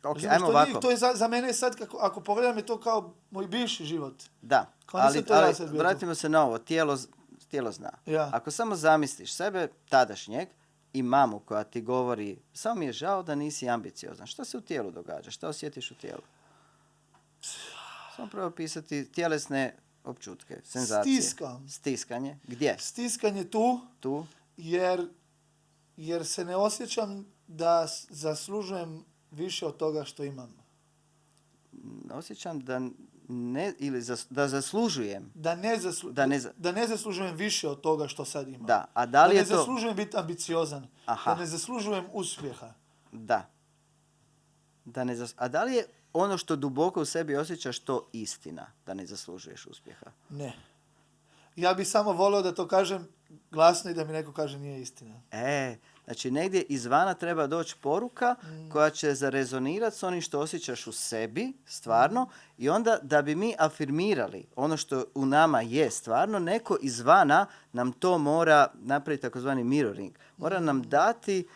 Ok, ajmo ovako. To je za mene sad, ako pogledam je to kao moj bivši život. Da, ali vratimo se na ovo. Tijelo zna. Ja. Ako samo zamisliš sebe tadašnjeg i mamu koja ti govori, samo mi je žao da nisi ambiciozan. Što se u tijelu događa? Što osjetiš u tijelu? Samo prvo pisati tjelesne općutke, senzacije. Stiskanje. Gdje? Stiskanje tu. Jer se ne osjećam da zaslužujem više od toga što imam. Osjećam da zaslužujem. Da ne zaslužujem više od toga što sad imam. Da, a da li je to... ne zaslužujem biti ambiciozan. Aha. Da ne zaslužujem uspjeha. Da. A da li je ono što duboko u sebi osjećaš to istina, da ne zaslužuješ uspjeha? Ne. Ja bih samo volio da to kažem glasno i da mi neko kaže nije istina. Znači negdje izvana treba doći poruka koja će zarezonirati s onim što osjećaš u sebi, stvarno, i onda da bi mi afirmirali ono što u nama je stvarno, neko izvana nam to mora napraviti takozvani mirroring. Mora nam dati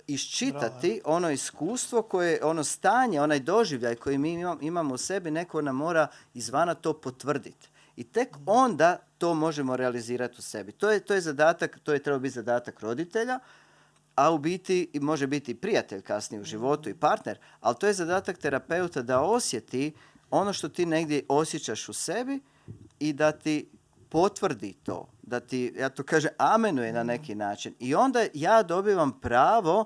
iščitati ono iskustvo koje, ono stanje, onaj doživljaj koji mi imamo u sebi, neko nam mora izvana to potvrditi. I tek onda to možemo realizirati u sebi. To je zadatak, to je trebao biti zadatak roditelja, a u biti može biti i prijatelj kasnije u životu i partner, ali to je zadatak terapeuta da osjeti ono što ti negdje osjećaš u sebi i da ti potvrdi to, da ti, ja to kažem, amenuje na neki način. I onda ja dobivam pravo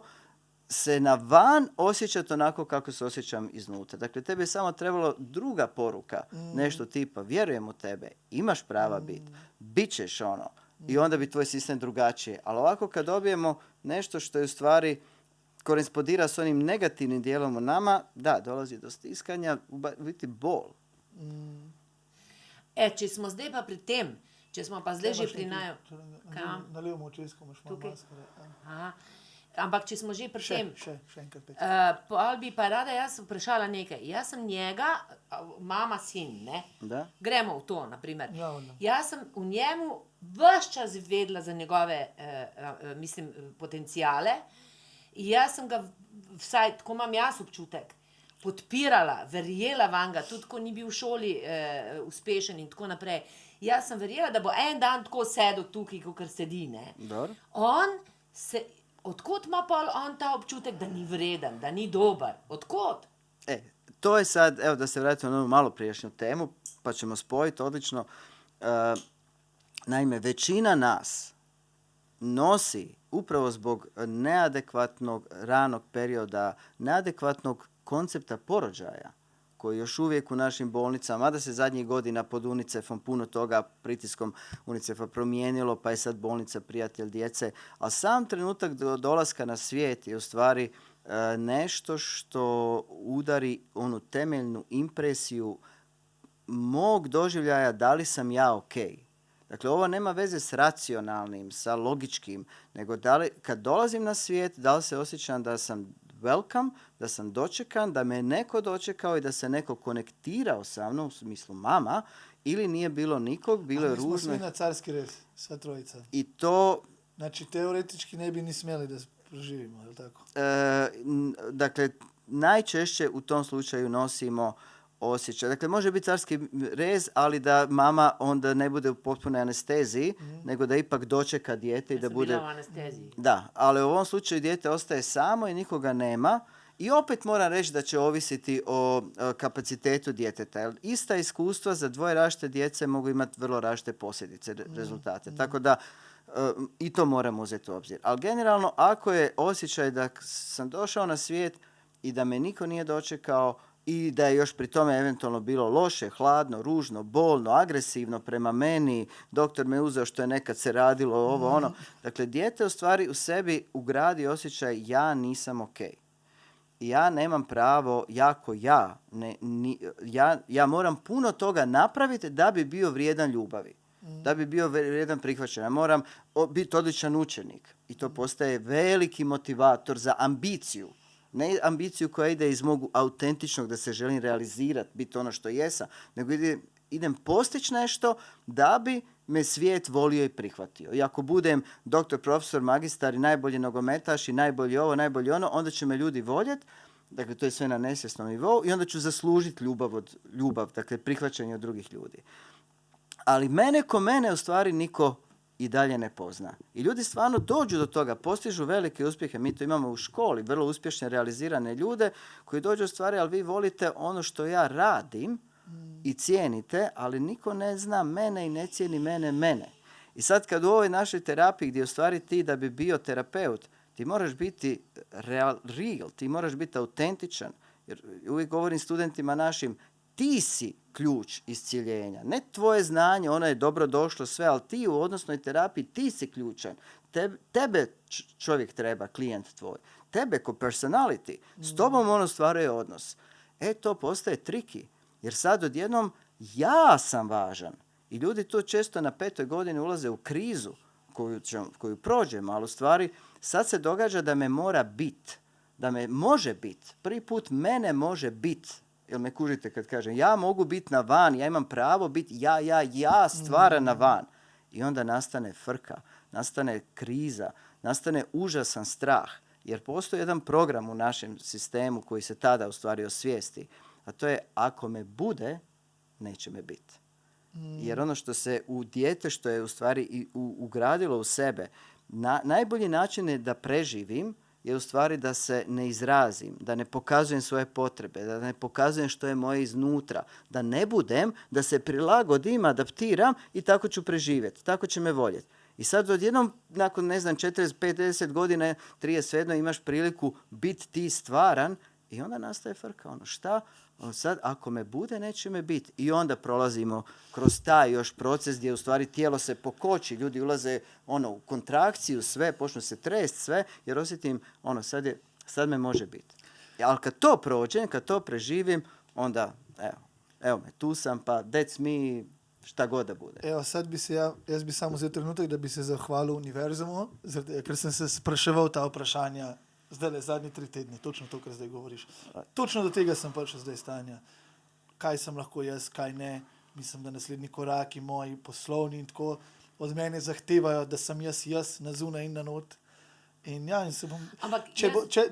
se na van osjećati onako kako se osjećam iznutra. Dakle, tebi je samo trebalo druga poruka, nešto tipa, vjerujem u tebe, imaš prava biti, bit ćeš ono. I onda bi tvoj sistem drugačije. Ali ovako kad dobijemo nešto što je u stvari korespondira s onim negativnim dijelom u nama, da, dolazi do stiskanja, biti bol. Če smo zdaj pa pri tem, če smo pa zdaj že pri naju... Na levom očesku imaš malo maskare. Ampak če smo že pri tem... Še enkrat pet. Pol bi pa rada jaz vprašala nekaj. Jaz sem njega, mama, sin, ne? Da. Gremo v to, naprimer. Ja, jaz sem v njemu ves čas vedela za njegove, potencijale. In jaz sem ga, vsaj tako imam jaz občutek, podpirala, verjela vanga, tudi ko ni bil v šoli uspešen in tako naprej. Jaz sem verjela, da bo en dan tako sedel tukaj, kot sedi, ne? Odkot ima pol on ta občutek, da ni vreden, da ni dober? Odkot? To je sad, evo da se vratimo na onu malo prijašnju temu, pa ćemo spojiti odlično. Naime, većina nas nosi upravo zbog neadekvatnog ranog perioda, neadekvatnog koncepta porođaja, koji još uvijek u našim bolnicama, mada se zadnjih godina pod UNICEF-om puno toga pritiskom UNICEF-a promijenilo, pa je sad bolnica prijatelj djece, a sam trenutak dolaska na svijet je u stvari nešto što udari onu temeljnu impresiju mog doživljaja da li sam ja okej. Dakle, ovo nema veze s racionalnim, sa logičkim, nego kad dolazim na svijet, da li se osjećam da sam welcome, da sam dočekan, da me neko dočekao i da se neko konektirao sa mnom, u smislu mama, ili nije bilo nikog, bilo je ružno. Mi smo svi na carski rez, sva trojica. I to... Znači, teoretički ne bi ni smjeli da proživimo, je li tako? Dakle, najčešće u tom slučaju nosimo osjećaj. Dakle, može biti carski rez, ali da mama onda ne bude u potpunoj anesteziji, nego da ipak dočeka dijete i da bude... Bila u anesteziji. Da, ali u ovom slučaju dijete ostaje samo i nikoga nema. I opet moram reći da će ovisiti o kapacitetu djeteta. Jer ista iskustva za dvoje različite djece mogu imati vrlo različite posljedice, rezultate. Tako da i to moramo uzeti u obzir. Ali generalno, ako je osjećaj da sam došao na svijet i da me niko nije dočekao i da je još pri tome eventualno bilo loše, hladno, ružno, bolno, agresivno prema meni, doktor me uzeo što je nekad se radilo, ovo, ono. Dakle, dijete u stvari u sebi ugradi osjećaj ja nisam okej. Ja nemam pravo, ja moram puno toga napraviti da bi bio vrijedan ljubavi. Da bi bio vrijedan prihvaćen. Ja moram biti odličan učenik. I to postaje veliki motivator za ambiciju. Ne ambiciju koja ide iz mog autentičnog da se želim realizirati, biti ono što jesam, nego idem postići nešto da bi me svijet volio i prihvatio. I ako budem doktor, profesor, magistar i najbolji nogometaš i najbolji ovo, najbolji ono, onda će me ljudi voljeti. Dakle, to je sve na nesvjesnom nivou i onda ću zaslužiti ljubav, dakle, prihvaćanje od drugih ljudi. Ali mene ko mene u stvari niko i dalje ne pozna. I ljudi stvarno dođu do toga, postižu velike uspjehe. Mi to imamo u školi, vrlo uspješne, realizirane ljude koji dođu u stvari, ali vi volite ono što ja radim i cijenite, ali niko ne zna mene i ne cijeni mene. I sad kad u ovoj našoj terapiji gdje u stvari ti da bi bio terapeut, ti moraš biti real, ti moraš biti autentičan. Jer uvijek govorim studentima našim, ti si ključ iscjeljenja. Ne tvoje znanje, ono je dobro došlo sve, ali ti u odnosnoj terapiji, ti si ključan. Tebe čovjek treba, klijent tvoj. Tebe ko personality. S tobom ono stvaruje odnos. To postaje triki. Jer sad odjednom ja sam važan. I ljudi tu često na 5. godini ulaze u krizu koju prođemo, ali u stvari sad se događa da me mora bit. Da me može bit. Prvi put mene može bit. Jel me kužite kad kažem ja mogu biti na van, ja imam pravo biti ja stvaran na van. I onda nastane frka, nastane kriza, nastane užasan strah. Jer postoji jedan program u našem sistemu koji se tada u stvari osvijesti. A to je ako me bude, neće me biti. Jer ono što se u dijete, što je u stvari i ugradilo u sebe, najbolji način je da preživim, je u stvari da se ne izrazim, da ne pokazujem svoje potrebe, da ne pokazujem što je moje iznutra, da ne budem, da se prilagodim, adaptiram i tako ću preživjeti, tako će me voljeti. I sad odjednom, nakon, 40-50 godina, 30 svejedno, imaš priliku biti ti stvaran i onda nastaje frka. Šta? Sad, ako me bude, neće me biti. I onda prolazimo kroz taj još proces gdje u stvari tijelo se pokoči, ljudi ulaze u kontrakciju, sve, počnu se trest, sve, jer osjetim, sad me može biti. Ali kad to prođem, kad to preživim, onda, evo me, tu sam, pa that's me, šta god da bude. Evo, sad jaz bi samo vzel trenutek, da bi se zahvalil univerzumu, ker sem se spraševal ta vprašanja zdaj zadnji 3 tedne, točno to, kar zdaj govoriš. Točno do tega sem prišel zdaj stanja. Kaj sem lahko jaz, kaj ne. Mislim, da naslednji koraki moji poslovni in tako od mene zahtevajo, da sem jaz na zunaj in na not. In se bom...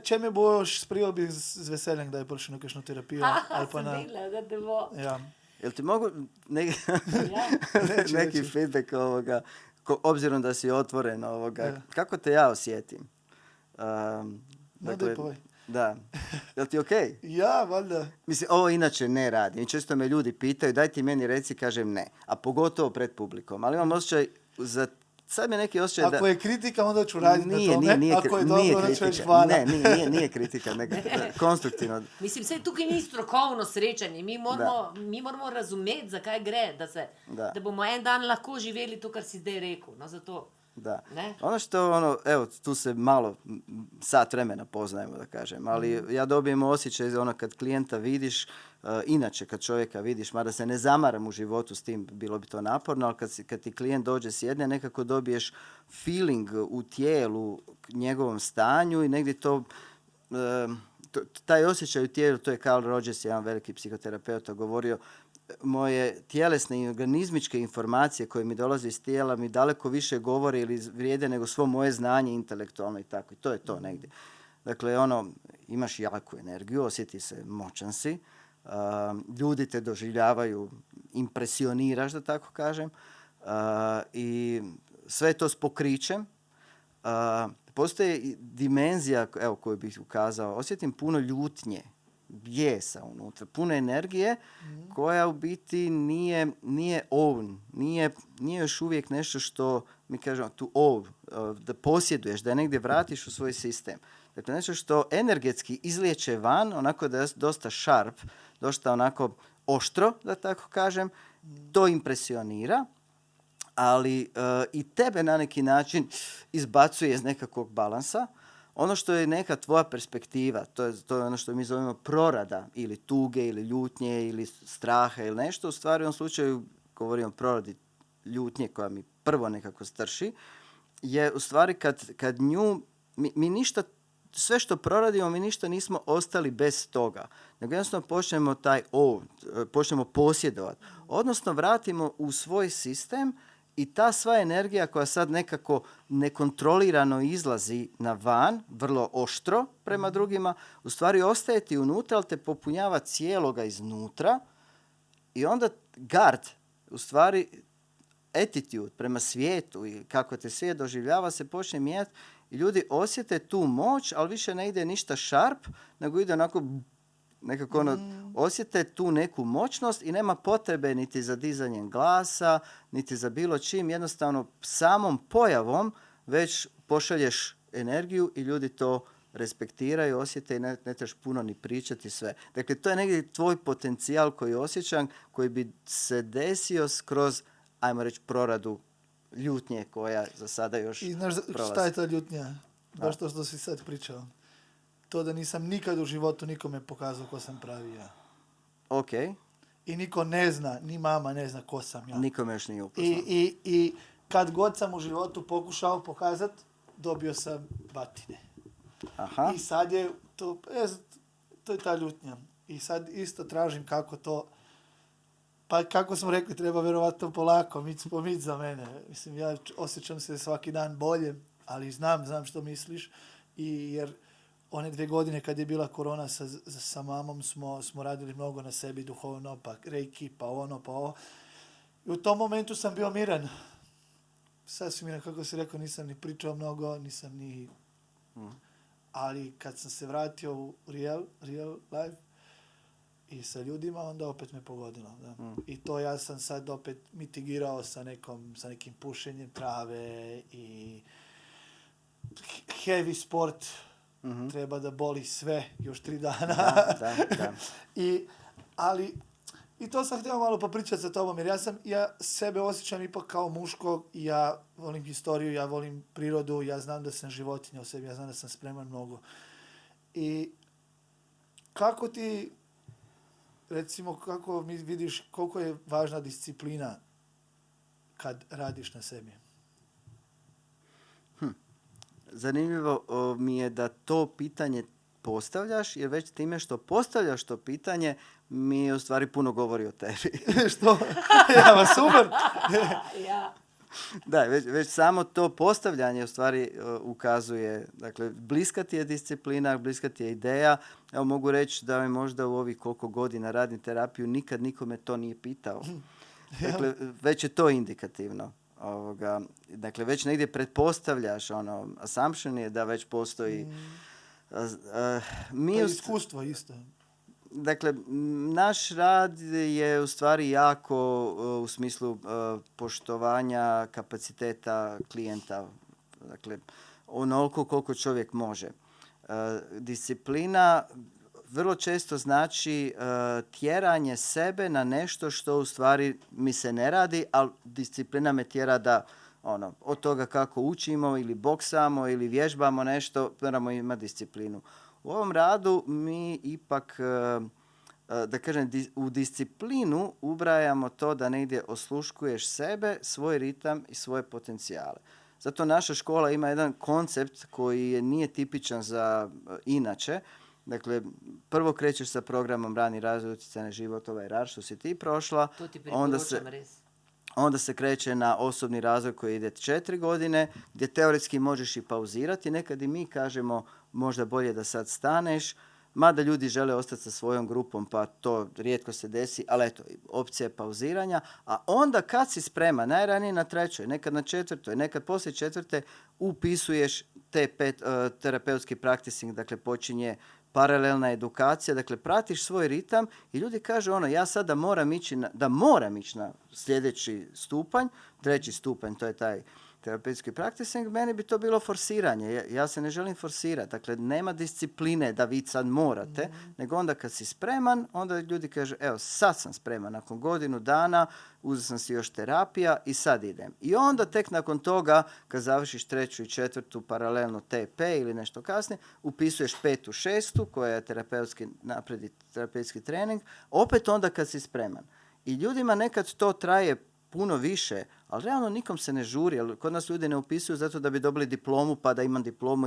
Če me boš sprejel, bi z veseljem, da je prišel na kakšno terapijo. Ali pa na... da te bo. Ja. Jel ti mogu neki feedback ovoga, obzirom da si otvoren ovoga, kako te ja osjetim? Dakle, da. Jel ti okej? Ja, valjda. Mislim, ovo inače ne radim. Često me ljudi pitaju, daj ti meni reci, kažem ne. A pogotovo pred publikom. Ali imam osjećaj, sad mi je neki osjećaj da... Ako je kritika, onda ću raditi na tome. Ako je dobro, onda ću reći hvala. Nije kritika, konstruktivno. Mislim, vse tukaj ni strokovno srečanje. Mi moramo razumeti, zakaj gre, da bomo en dan lahko živeli to, kar si zdaj rekel. No, zato... Da. Ono što, evo, tu se malo sat vremena poznajemo, da kažem, ali ja dobijem osjećaj, kad klijenta vidiš, inače kad čovjeka vidiš, mada se ne zamaram u životu s tim, bilo bi to naporno, ali kad ti klijent dođe sjedne, nekako dobiješ feeling u tijelu, njegovom stanju i negdje taj osjećaj u tijelu, to je Carl Rogers, jedan veliki psihoterapeut, govorio, moje tjelesne i organizmičke informacije koje mi dolaze iz tijela mi daleko više govore ili vrijede nego svo moje znanje intelektualno i tako. I to je to negdje. Dakle, imaš jaku energiju, osjeti se, moćan si, ljudi te doživljavaju, impresioniraš, da tako kažem, i sve to s pokrićem. Postoji dimenzija, evo, koju bih ukazao, osjetim puno ljutnje, bijesa unutra, puno energije koja u biti nije own, nije još uvijek nešto što mi kažemo to own, da posjeduješ, da je negdje vratiš u svoj sistem. Dakle, nešto što energetski izliječe van, onako da je dosta sharp, dosta onako oštro, da tako kažem, to impresionira, ali i tebe na neki način izbacuje iz nekakvog balansa. Ono što je neka tvoja perspektiva, to je ono što mi zovemo prorada ili tuge ili ljutnje ili straha ili nešto. U stvari u ovom slučaju govorim o proradi ljutnje koja mi prvo nekako strši, je u stvari kad nju, mi ništa, sve što proradimo, mi ništa nismo ostali bez toga. Nego jednostavno počnemo posjedovati. Odnosno vratimo u svoj sistem i ta sva energija koja sad nekako nekontrolirano izlazi na van, vrlo oštro prema drugima, u stvari ostaje ti unutra, ali te popunjava cijeloga iznutra i onda gard, u stvari attitude prema svijetu i kako te svijet doživljava se počne mijenjati i ljudi osjete tu moć, ali više ne ide ništa sharp, nego ide onako nekako osjete tu neku moćnost i nema potrebe niti za dizanjem glasa, niti za bilo čim. Jednostavno, samom pojavom već pošalješ energiju i ljudi to respektiraju, osjete i ne trebaš puno ni pričati sve. Dakle, to je negdje tvoj potencijal koji osjećam, koji bi se desio kroz, ajmo reći, proradu ljutnje koja za sada još I znaš prolazi. šta je ta ljutnja? Baš to što si sad pričao. To da nisam nikad u životu nikome pokazao ko sam pravi ja. Ok. I niko ne zna, ni mama ne zna ko sam ja. Nikome još nije upoznao. I kad god sam u životu pokušao pokazat, dobio sam batine. Aha. I sad je to je ta ljutnja. I sad isto tražim kako to, pa kako smo rekli, treba vjerovatno polako, mic po mic za mene. Mislim, ja osjećam se svaki dan bolje, ali znam što misliš. Jer one 2 godine kad je bila korona sa mamom smo radili mnogo na sebi duhovno, pa reiki, pa ono, pa ovo. I u tom momentu sam bio miran. Sasvim miran, kako si rekao, nisam ni pričao mnogo, nisam ni... Ali kad sam se vratio u real life i sa ljudima, onda opet me pogodilo. Da. I to ja sam sad opet mitigirao sa nekim pušenjem trave i heavy sport. Treba da boli sve još 3 dana. Da. I to sam htio malo popričati sa tobom, jer ja sebe osjećam ipak kao muško i ja volim historiju, ja volim prirodu, ja znam da sam životinja u sebi, ja znam da sam spreman mnogo. I kako ti, recimo, kako mi vidiš koliko je važna disciplina kad radiš na sebi? Zanimljivo mi je da to pitanje postavljaš, jer već time što postavljaš to pitanje, mi u stvari puno govori o tebi. Što? Ja, super! Da, već samo to postavljanje u stvari ukazuje, dakle, bliska ti je disciplina, bliska ti je ideja. Evo, mogu reći da mi možda u ovih koliko godina radim terapiju, nikad nikome to nije pitao. Dakle, već je to indikativno. Dakle, već negdje pretpostavljaš, assumption je da već postoji... To je iskustvo isto. Dakle, naš rad je u stvari jako u smislu poštovanja kapaciteta klijenta. Dakle, onoliko koliko čovjek može. Disciplina vrlo često znači tjeranje sebe na nešto što u stvari mi se ne radi, ali disciplina me tjera da od toga kako učimo ili boksamo ili vježbamo nešto, moramo imati disciplinu. U ovom radu mi ipak da kažem, u disciplinu ubrajamo to da negdje osluškuješ sebe, svoj ritam i svoje potencijale. Zato naša škola ima jedan koncept koji nije tipičan za inače. Dakle, prvo krećeš sa programom Rani razvoj utjecaj na život, ovaj RAR što si ti prošla. To ti preporučam, res. Onda se kreće na osobni razvoj koji ide 4 godine, gdje teoretski možeš i pauzirati. Nekad i mi kažemo možda bolje da sad staneš, mada ljudi žele ostati sa svojom grupom, pa to rijetko se desi, ali eto, opcija je pauziranja. A onda kad si spreman, najranije na 3., nekad na 4., nekad poslije 4. upisuješ terapeutski practicing, dakle počinje paralelna edukacija, dakle pratiš svoj ritam i ljudi kažu ja sada moram ići na sljedeći stupanj, 3. stupanj, to je taj terapeutski practicing, meni bi to bilo forsiranje. Ja se ne želim forsirati. Dakle, nema discipline da vi sad morate, nego onda kad si spreman, onda ljudi kažu, evo, sad sam spreman. Nakon godinu dana uzeo sam si još terapija i sad idem. I onda tek nakon toga, kad završiš 3. i 4. paralelno TP ili nešto kasnije, upisuješ 5., 6. koja je terapeutski trening, opet onda kad si spreman. I ljudima nekad to traje puno više, ali realno nikom se ne žuri, jer kod nas ljudi ne upisuju zato da bi dobili diplomu, pa da imam diplomu.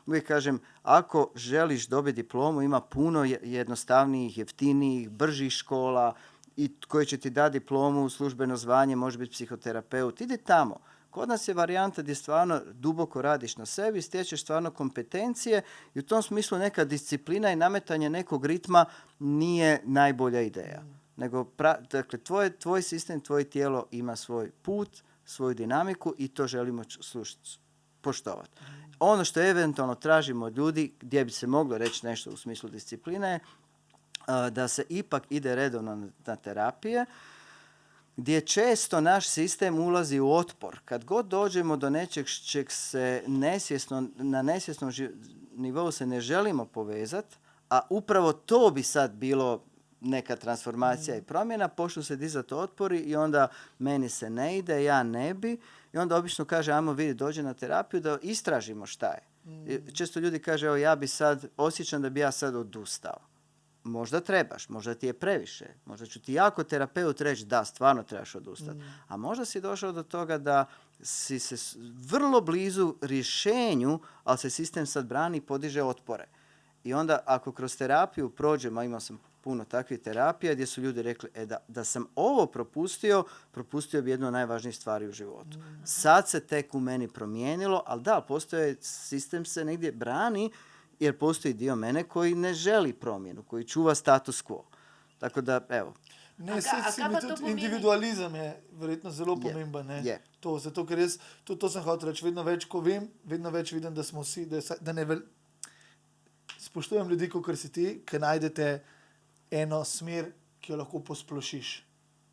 Uvijek kažem, ako želiš dobiti diplomu, ima puno jednostavnijih, jeftinijih, bržih škola i koji će ti dati diplomu, službeno zvanje, može biti psihoterapeut. Idi tamo. Kod nas je varijanta gdje stvarno duboko radiš na sebi, stječeš stvarno kompetencije i u tom smislu neka disciplina i nametanje nekog ritma nije najbolja ideja. Nego, dakle, tvoj sistem, tvoje tijelo ima svoj put, svoju dinamiku i to želimo poštovati. Ono što eventualno tražimo od ljudi, gdje bi se moglo reći nešto u smislu discipline, da se ipak ide redovno na terapije, gdje često naš sistem ulazi u otpor. Kad god dođemo do nečeg čeg se na nesvjesnom nivou se ne želimo povezati, a upravo to bi sad bilo neka transformacija i promjena, počnu se dizati otpori i onda meni se ne ide, ja ne bi. I onda obično kaže, ajmo vidi, dođe na terapiju da istražimo šta je. Često ljudi kaže, evo ja bi sad, osjećam da bi ja sad odustao. Možda trebaš, možda ti je previše. Možda ću ti jako terapeut reći da, stvarno trebaš odustati. A možda si došao do toga da si se vrlo blizu rješenju, ali se sistem sad brani i podiže otpore. I onda ako kroz terapiju prođemo, imao sam puno takvih terapija gdje su ljudi rekli da sam ovo propustio bi jednu od najvažnijih stvari u životu. Sad se tek u meni promijenilo, ali da, sistem se negdje brani jer postoji dio mene koji ne želi promjenu, koji čuva status quo. Tako da, evo. Individualizem je verjetno zelo pomemben. Ne? To, zato, ker jaz, to sem hotel reči, vedno več, ko vem, vedno več vidim, da smo vsi, da ne spoštujem ljudi, kot si ti, ki najdete eno smer, ki jo lahko posplošiš.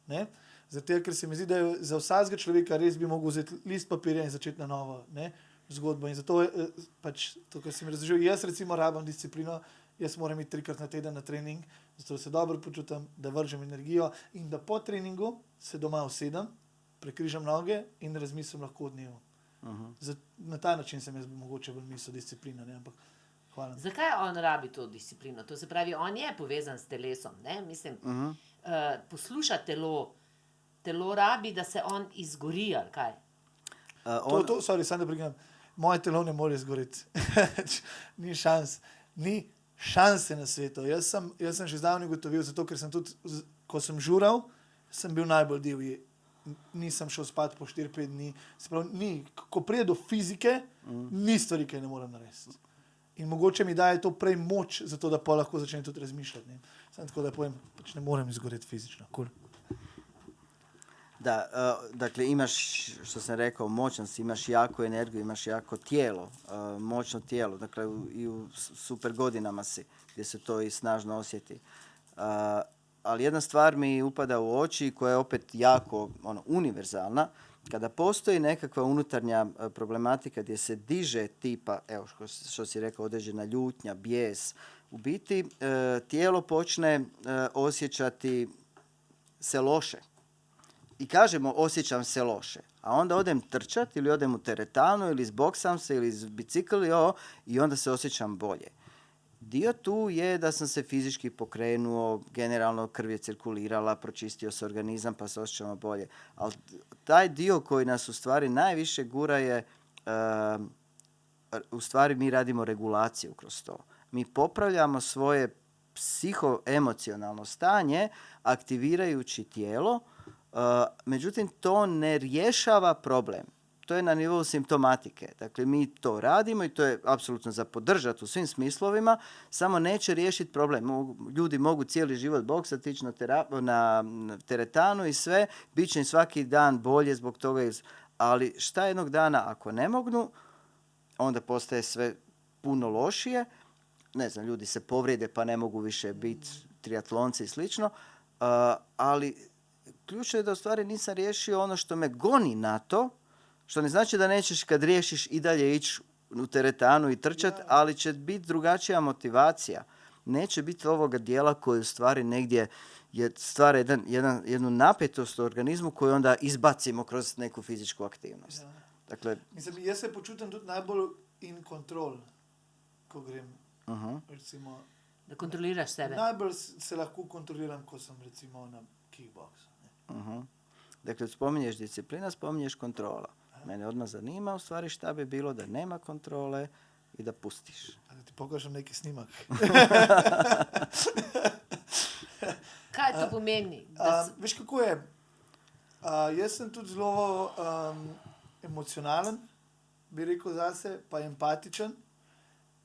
Ne? Zato, ker se mi zdi, da je za vsakega človeka res bi mogel vzeti list papirja in začeti na novo zgodbo. In zato pač to, kar si mi razložil, jaz recimo rabim disciplino, jaz moram iti 3 krat na teden na trening, zato se dobro počutim, da vržem energijo in da po treningu se doma usedem, prekrižam noge in razmislim lahko o dnevu. Na ta način sem jaz mogoče bolj mislil disciplina, ne, ampak hvala. Zakaj on rabi to disciplino? To se pravi, on je povezan s telesom, ne? Mislim, posluša telo. Telo rabi, da se on izgori, ali kaj? Sam da pregledam. Moje telo ne more izgoreti. Ni šans. Ni šanse na svetu. Jaz sem že zdavno ugotovil, zato ker sem tudi, ko sem žural, sem bil najbolj divji. Nisem šel spat po 4-5 dni. Ko prije do fizike, ni stvari, ki ne morem narediti. In mogoče mi daje to prej moč, zato da pa lahko začnem tudi razmišljati. Ne? Sam tako da povem, pač ne morem izgoreti fizično. Cool. Da, dakle imaš, što sam rekao, moćan si, imaš jako energiju, imaš jako tijelo, moćno tijelo, dakle i u super godinama si, gdje se to i snažno osjeti. Ali jedna stvar mi upada u oči koja je opet jako univerzalna, kada postoji nekakva unutarnja problematika gdje se diže tipa, evo što si rekao, određena ljutnja, bijes, u biti tijelo počne osjećati se loše. I kažemo osjećam se loše, a onda odem trčat ili odem u teretanu ili izboksam se ili iz bicikl i onda se osjećam bolje. Dio tu je da sam se fizički pokrenuo, generalno krv je cirkulirala, pročistio se organizam pa se osjećamo bolje. Ali taj dio koji nas u stvari najviše gura je, u stvari mi radimo regulaciju kroz to. Mi popravljamo svoje psihoemocionalno stanje aktivirajući tijelo, međutim to ne rješava problem. To je na nivou simptomatike. Dakle, mi to radimo i to je apsolutno za podržati u svim smislovima, samo neće riješiti problem. Ljudi mogu cijeli život boksati, ići na teretanu i sve, bit će im svaki dan bolje zbog toga. Ali šta jednog dana ako ne mognu, onda postaje sve puno lošije. Ne znam, ljudi se povrijede pa ne mogu više biti triatlonci i slično, ali ključno je da u stvari nisam riješio ono što me goni na to, što ne znači da nećeš kad riješiš i dalje ići u teretanu i trčati, ali će biti drugačija motivacija. Neće biti ovoga dijela koji u stvari negdje stvara jednu napetost u organizmu koju onda izbacimo kroz neku fizičku aktivnost. Ja. Dakle, Mislim, jaz se počutim tudi najbolj in control, ko grem. Recimo, Da kontroliraš sebe. najbolj se lahko kontroliram, ko sem recimo na kickboksu. dakle, spominješ disciplina, spominješ kontrola. Mene odmah zanima u stvari šta bi bilo da nema kontrole i da pustiš. Da ti pokažem neki snimak. Kaj to pomeni? Veš, kako je? Jaz sem tudi zelo emocionalen, bi rekel zase, pa empatičen.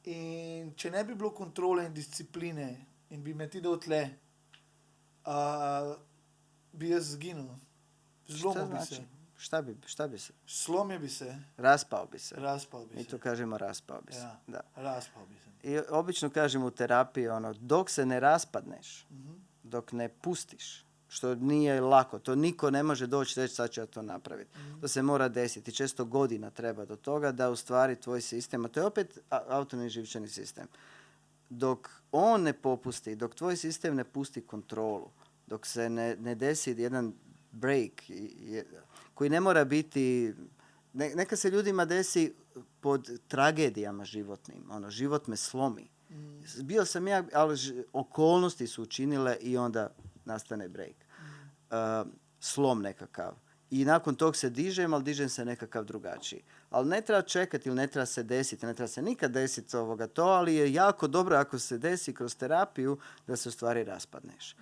In če ne bi bilo kontrole in discipline in bi me ti dal tle, bi jaz zginil. Zlomil bi se. Šta bi se? Slomil bi se. Raspao bi se. Raspao bi Mi se. to kažemo raspao bi se. Ja, Da. raspao bi se. I obično kažem u terapiji dok se ne raspadneš, dok ne pustiš, što nije lako, to niko ne može doći reći sad ću ja to napraviti. To se mora desiti, često godina treba do toga da u stvari tvoj sistem, a to je opet autonomni živčani sistem, dok on ne popusti, dok tvoj sistem ne pusti kontrolu, dok se ne desi jedan break koji ne mora biti, neka se ljudima desi pod tragedijama životnim, život me slomi. Bio sam ja, ali okolnosti su učinile i onda nastane break. Slom nekakav. I nakon tog se dižem, ali dižem se nekakav drugačiji. Ali ne treba čekati ili ne treba se desiti, ne treba se nikad desiti to, ali je jako dobro ako se desi kroz terapiju da se u stvari raspadneš.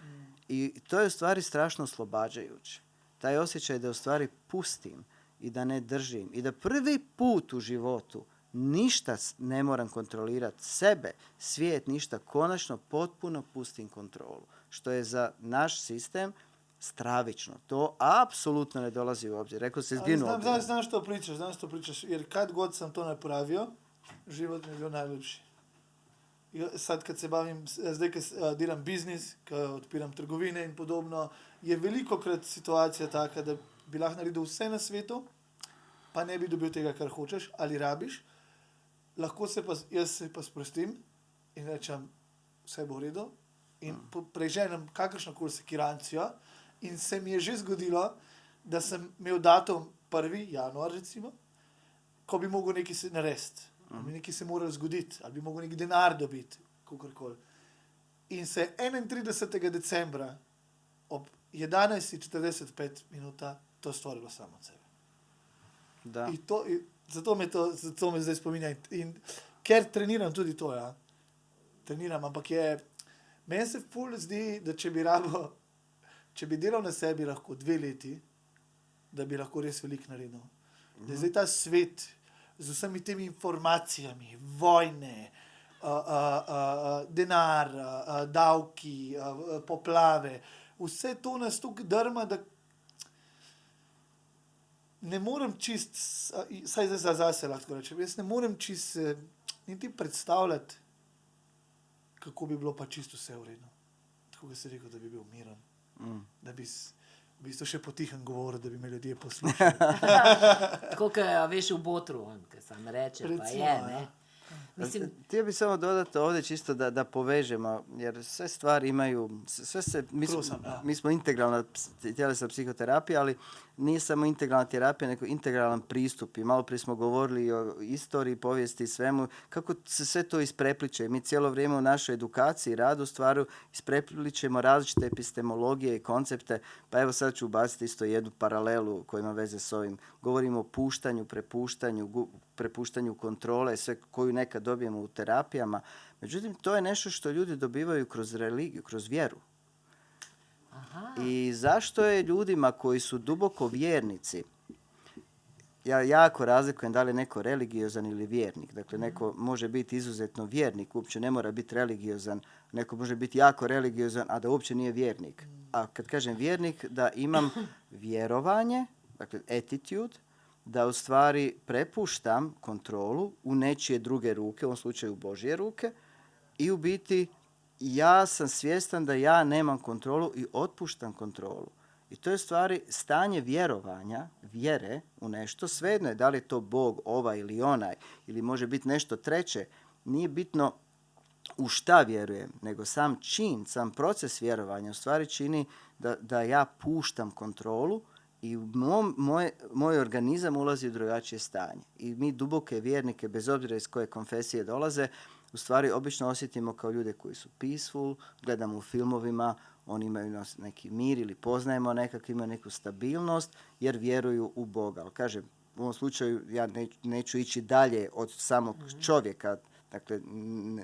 I to je u stvari strašno oslobađajuće. Taj osjećaj da u stvari pustim i da ne držim i da prvi put u životu ništa ne moram kontrolirati sebe, svijet, ništa, konačno potpuno pustim kontrolu. Što je za naš sistem stravično. To apsolutno ne dolazi u obzir. Rekao se zginuo. Znam što pričaš, jer kad god sam to napravio, život mi je bio najljepši. Sad, kad se bavim, zdaj, kad delam biznis, kad odpiram trgovine in podobno, je velikokrat situacija taka, da bi lahko naredil vse na svetu, pa ne bi dobil tega, kar hočeš ali rabiš. Jaz se pa sprostim in rečem, vse bo v redu, in preženem kakršnokoli sekirancijo. In se mi je že zgodilo, da sem imel datum 1. januar, recimo, ko bi mogel nekaj narediti. Bi nekaj se moralo zgoditi, ali bi mogel neki denar dobiti, kakorkoli. In se je 31. decembra ob 11:45 to stvorilo samo od sebe. Da. Zato me zdaj spominja. In ker treniram tudi to, ja. Treniram, ampak meni se ful zdi, da če bi delal na sebi lahko 2 leti, da bi lahko res veliko naredil. Da je zdaj ta svet z vsemi temi informacijami, vojne, denar, davki, poplave, vse to nas tukaj drma, da ne morem čist, saj zdaj zase lahko rečem, jaz ne morem čist niti predstavljati, kako bi bilo pa čisto vse v redu. Tako, kot si rekel, da bi bil miren. Da bi v bistvu še potihem govoril, da bi me ljudje poslušali. Tako, kot veš v Botru, ki sam reče, Recimo, pa je, ne. Mislim, Htio bih samo dodati ovdje čisto da povežemo, jer sve stvari imaju, mi smo integralna tjelesna psihoterapija, ali nije samo integralna terapija, nego integralan pristup. I malo prije smo govorili o istoriji, povijesti i svemu, kako se sve to isprepliče. Mi cijelo vrijeme u našoj edukaciji i radu stvaru isprepličemo različite epistemologije i koncepte. Pa evo sad ću ubaciti isto jednu paralelu koja ima veze s ovim. Govorimo o puštanju, prepuštanju kontrole, sve koju nekad dobijemo u terapijama. Međutim, to je nešto što ljudi dobivaju kroz religiju, kroz vjeru. aha. I zašto je ljudima koji su duboko vjernici, ja jako razlikujem da li je neko religiozan ili vjernik. Dakle, neko može biti izuzetno vjernik, uopće ne mora biti religiozan. Neko može biti jako religiozan, a da uopće nije vjernik. A kad kažem vjernik, da imam vjerovanje, dakle attitude, da u stvari prepuštam kontrolu u nečije druge ruke, u ovom slučaju Božje ruke, i u biti ja sam svjestan da ja nemam kontrolu i otpuštam kontrolu. I to je u stvari stanje vjerovanja, vjere u nešto. Svejedno je da li je to Bog, ovaj ili onaj, ili može biti nešto treće. Nije bitno u šta vjerujem, nego sam čin, sam proces vjerovanja u stvari čini da ja puštam kontrolu i moj organizam ulazi u drugačije stanje. I mi duboke vjernike, bez obzira iz koje konfesije dolaze, u stvari obično osjetimo kao ljude koji su peaceful, gledamo u filmovima, oni imaju neki mir ili poznajemo nekako, imaju neku stabilnost jer vjeruju u Boga. Ali kažem, u ovom slučaju ja neću ići dalje od samog čovjeka, dakle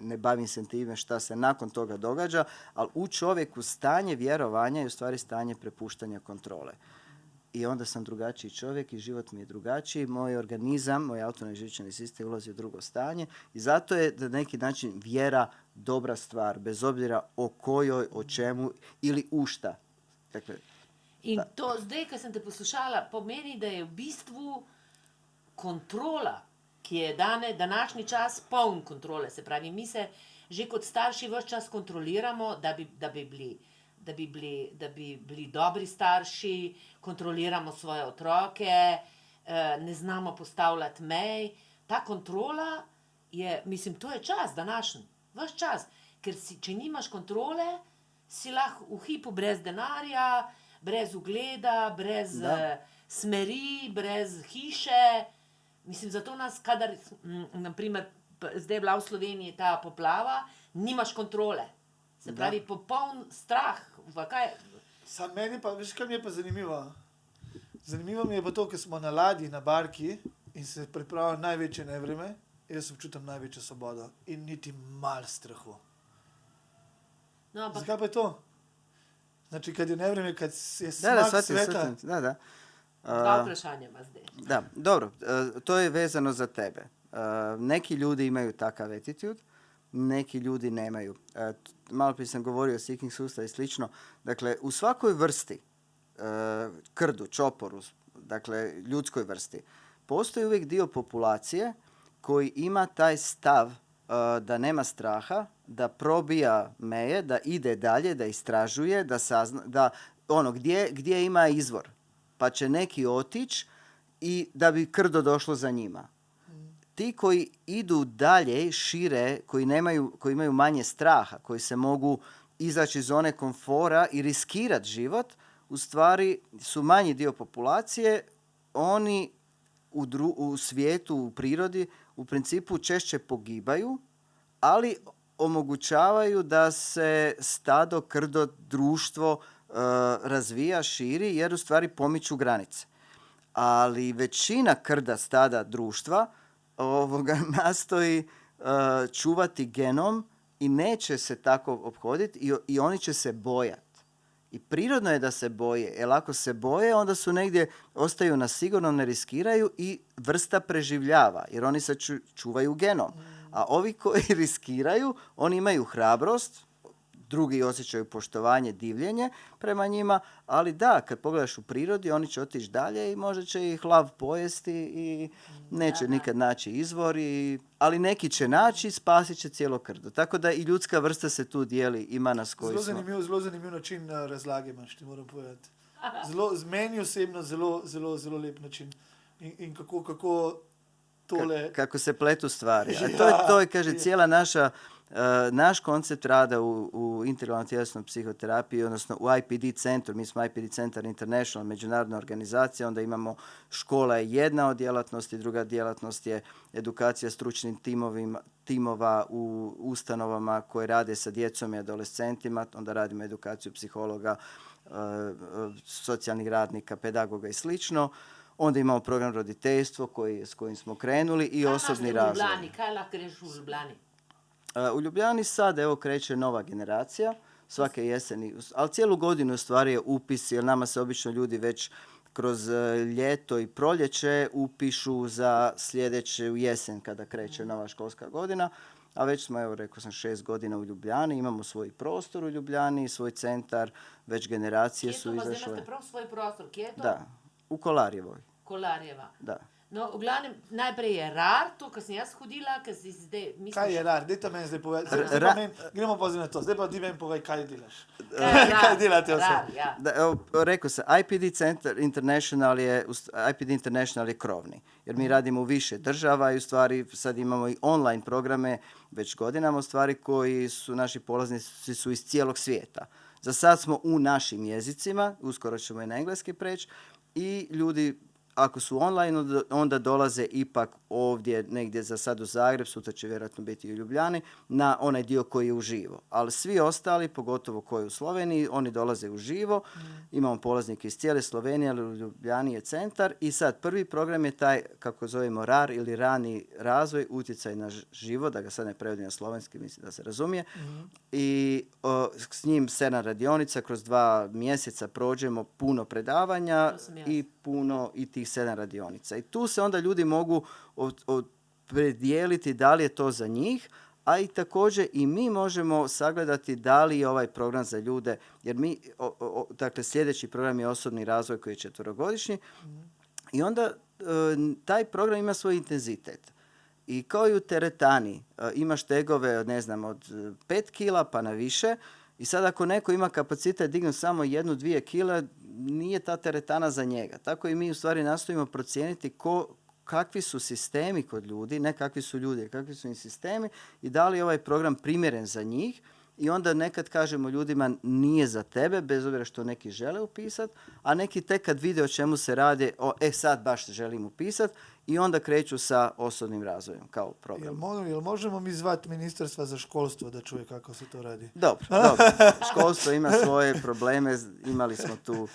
ne bavim se time šta se nakon toga događa, ali u čovjeku stanje vjerovanja je u stvari stanje prepuštanja kontrole. I onda sam drugačiji čovjek i život mi je drugačiji. Moj organizam, moj autonomni živčani sistem ulazi u drugo stanje i zato je na neki način vjera dobra stvar, bez obzira o kojoj, o čemu ili u šta. Dakle, In to zdaj, ko sem te poslušala, pomeni, da je v bistvu kontrola, ki je današnji čas poln kontrole. Se pravi, mi se že kot starši ves čas kontroliramo, da bi bili dobri starši, kontroliramo svoje otroke, ne znamo postavljati mej. Ta kontrola je, mislim, to je čas današnji, ves čas. Ker če nimaš kontrole, si lahko v hipu brez denarja, brez ugleda, brez smeri, brez hiše. Mislim, zato nas, kadar, naprimer, zdaj je bila v Sloveniji ta poplava, nimaš kontrole. Se pravi, popoln strah. Sam meni pa, veš, kaj mi je pa zanimivo? Zanimivo mi je pa to, ker smo na ladji, na barki in se pripravlja največje nevreme, jaz občutam največjo svobodo in niti mal strahu. No, ampak Zakaj pa je to? Znači, kad je nevreme, kad je smak sveta. dva vprašanja ima zdaj. Da, dobro, to je vezano za tebe. Neki ljudi imaju takav attitude, neki ljudi nemaju. Malo prije sam govorio o seeking sustavu i slično. Dakle, u svakoj vrsti, krdu, čoporu, dakle, ljudskoj vrsti, postoji uvijek dio populacije koji ima taj stav da nema straha, da probija meje, da ide dalje, da istražuje, da sazna, da gdje ima izvor. Pa će neki otići i da bi krdo došlo za njima. Ti koji idu dalje, šire, koji imaju manje straha, koji se mogu izaći iz zone komfora i riskirati život, u stvari su manji dio populacije. Oni u svijetu, u prirodi, u principu češće pogibaju, ali omogućavaju da se stado, krdo, društvo razvija, širi, jer u stvari pomiču granice. Ali većina krda, stada, društva nastoji čuvati genom i neće se tako ophoditi i oni će se bojati. I prirodno je da se boje, jer ako se boje, onda su negdje, ostaju na sigurno, ne riskiraju i vrsta preživljava, jer oni se čuvaju genom. A ovi koji riskiraju, oni imaju hrabrost, drugi osjećaju poštovanje, divljenje prema njima, ali da, kad pogledaš u prirodi, oni će otići dalje i možda će ih lav pojesti i neće nikad naći izvor, ali neki će naći i spasit će cijelo krdo. Tako da i ljudska vrsta se tu dijeli, ima nas koji smo. Zelo zanimiv način razlage imaš, ti moram povedati. Meni osebno zelo lep način. In kako tole... Kako se pletu stvari. A to je, kaže, cijela naš koncept rada u integralnoj tjelesnoj psihoterapiji, odnosno u IPD centru. Mi smo IPD Centar International, međunarodna organizacija, onda imamo škola je jedna od djelatnosti, druga djelatnost je edukacija stručnim timova u ustanovama koje rade sa djecom i adolescentima, onda radimo edukaciju psihologa, socijalnih radnika, pedagoga i slično. Onda imamo program roditeljstvo s kojim smo krenuli i osobni razvoj. Kaj lahko greš v Ljubljani? U Ljubljani sad evo kreće nova generacija, svake jeseni, ali cijelu godinu u stvari je upis, jer nama se obično ljudi već kroz ljeto i proljeće upišu za sljedeću jesen kada kreće nova školska godina. A već smo, evo rekao sam, 6 godina u Ljubljani, imamo svoj prostor u Ljubljani, svoj centar, već generacije su izašle. Kje je to, imate prav svoj prostor? Kje je to? Da, u Kolarjevoj. Kolarjeva. Da. No, v glavnem, najprej je RAR, to, kar sem jaz hodila, ker si zdaj... Kaj je RAR? Dajte meni zdaj povedati. Gremo pa zdaj na to. Zdaj pa ti meni povej, kaj delaš. Kaj delate vse? RAR, ja. Rekao sam, IPD Center International je krovni. Jer mi radimo u više država i u stvari sad imamo i online programe već godinama u stvari koji su naši polaznici su iz cijelog svijeta. Za sad smo u našim jezicima, uskoro ćemo i na engleski preći i ljudi ako su online, onda dolaze ipak ovdje negdje za sad u Zagreb, sutra će vjerojatno biti i u Ljubljani, na onaj dio koji je uživo. Ali svi ostali, pogotovo koji u Sloveniji, oni dolaze uživo. Imamo polaznike iz cijele Slovenije, ali u Ljubljani je centar. I sad prvi program je taj, kako zovemo RAR ili rani razvoj, utjecaj na život, da ga sad ne prevodim na slovenski, mislim da se razumije. I s njim 7 radionica, kroz 2 mjeseca prođemo puno predavanja i puno i tih 7 radionica. I tu se onda ljudi mogu predijeliti da li je to za njih, a i također i mi možemo sagledati da li je ovaj program za ljude, jer mi, dakle, sljedeći program je osobni razvoj koji je 4-godišnji i onda taj program ima svoj intenzitet. I kao i u teretani, imaš tegove, ne znam, od 5 kila pa na više. I sad ako neko ima kapacitet dignuti samo 1-2 kile, nije ta teretana za njega. Tako i mi u stvari nastojimo procijeniti kakvi su sistemi kod ljudi, ne kakvi su ljudi, kakvi su im sistemi i da li je ovaj program primjeren za njih. I onda nekad kažemo ljudima nije za tebe, bez obzira što neki žele upisati, a neki tek kad vide o čemu se radi, sad baš želim upisati i onda kreću sa osobnim razvojem kao program. Jel možemo mi zvati Ministarstva za školstvo da čuje kako se to radi? Dobro. Školstvo ima svoje probleme, imali smo tu...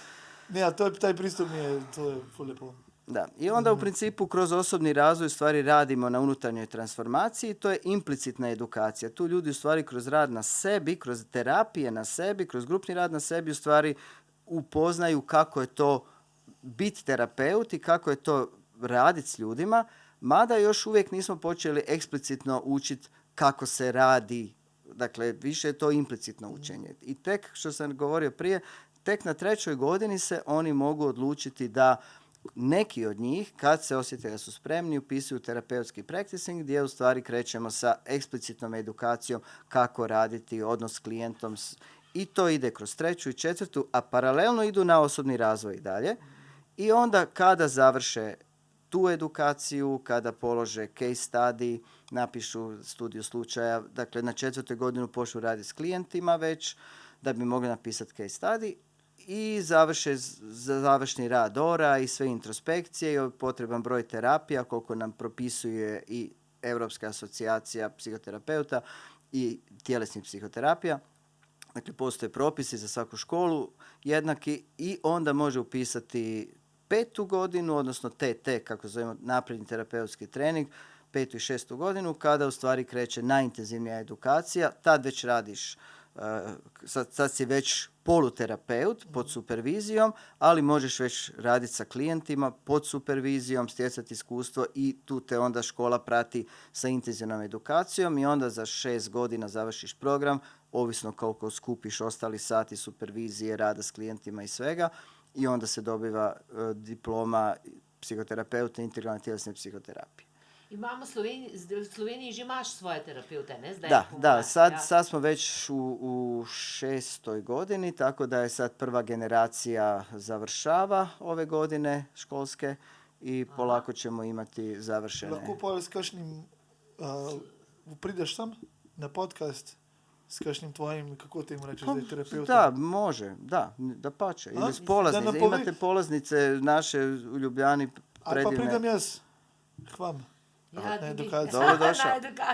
Ne, a taj pristup to je lijepo. Da, i onda u principu kroz osobni razvoj u stvari radimo na unutarnjoj transformaciji, to je implicitna edukacija. Tu ljudi u stvari kroz rad na sebi, kroz terapije na sebi, kroz grupni rad na sebi u stvari upoznaju kako je to biti terapeut i kako je to raditi s ljudima, mada još uvijek nismo počeli eksplicitno učiti kako se radi. Dakle, više je to implicitno učenje. I tek, što sam govorio prije, tek na 3. godini se oni mogu odlučiti da neki od njih, kad se osjete da su spremni, upisuju terapeutski practicing, gdje u stvari krećemo sa eksplicitnom edukacijom kako raditi odnos s klijentom. I to ide kroz 3. i 4., a paralelno idu na osobni razvoj i dalje. I onda kada završe tu edukaciju, kada polože case study, napišu studiju slučaja, dakle na 4. godinu počnu raditi s klijentima već, da bi mogli napisati case study, i završe završni rad ORA i sve introspekcije i potreban broj terapija koliko nam propisuje i Europska asocijacija psihoterapeuta i tjelesnih psihoterapija. Dakle, postoje propisi za svaku školu jednaki i onda može upisati 5. godinu, odnosno TT, kako zovemo napredni terapeutski trening, 5. i 6. godinu, kada u stvari kreće najintenzivnija edukacija. Tad već radiš, sad si već poluterapeut pod supervizijom, ali možeš već raditi sa klijentima pod supervizijom, stjecati iskustvo i tu te onda škola prati sa intenzivnom edukacijom i onda za 6 godina završiš program, ovisno koliko skupiš ostali sati supervizije, rada s klijentima i svega, i onda se dobiva diploma psihoterapeuta integralne tjelesne psihoterapije. Imamo v Sloveniji že imaš svoje terapeute, ne? Zdaj Da, sad smo već u 6. godini, tako da je sad prva generacija završava ove godine školske i polako ćemo imati završene. Lahko pa s kakšnim, prideš sam na podcast s kakšnim tvojim, kako ti jim rečeš, da je terapeutom? Da, može, da pače. Ili s polaznice. Imate polaznice naše u Ljubljani predivne. Pa pridem jaz, hvam.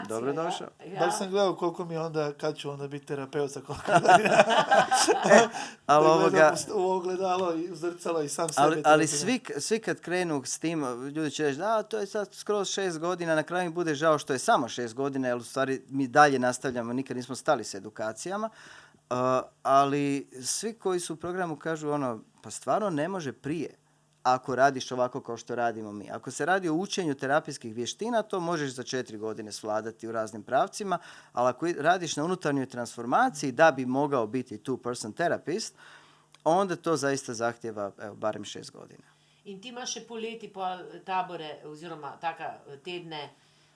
Dobrodošao. Baš sam gledao koliko mi onda, kad ću onda biti terapeut za koliko ali ovoga... u ogledalo i u zrcalo i sam sebe. Ali svi kad krenu s tim, ljudi će reći, to je sad skroz 6 godina, na kraju mi bude žao što je samo 6 godina, jer u stvari mi dalje nastavljamo, nikad nismo stali s edukacijama, ali svi koji su u programu kažu pa stvarno ne može prije. Ako radiš ovako kao što radimo mi. Ako se radi o učenju terapijskih vještina, to možeš za 4 godine svladati u raznim pravcima, ali ako radiš na unutarnjoj transformaciji da bi mogao biti two-person therapist, onda to zaista zahtjeva barem 6 godina. In ti imaš še poleti tabore oziroma taka tedne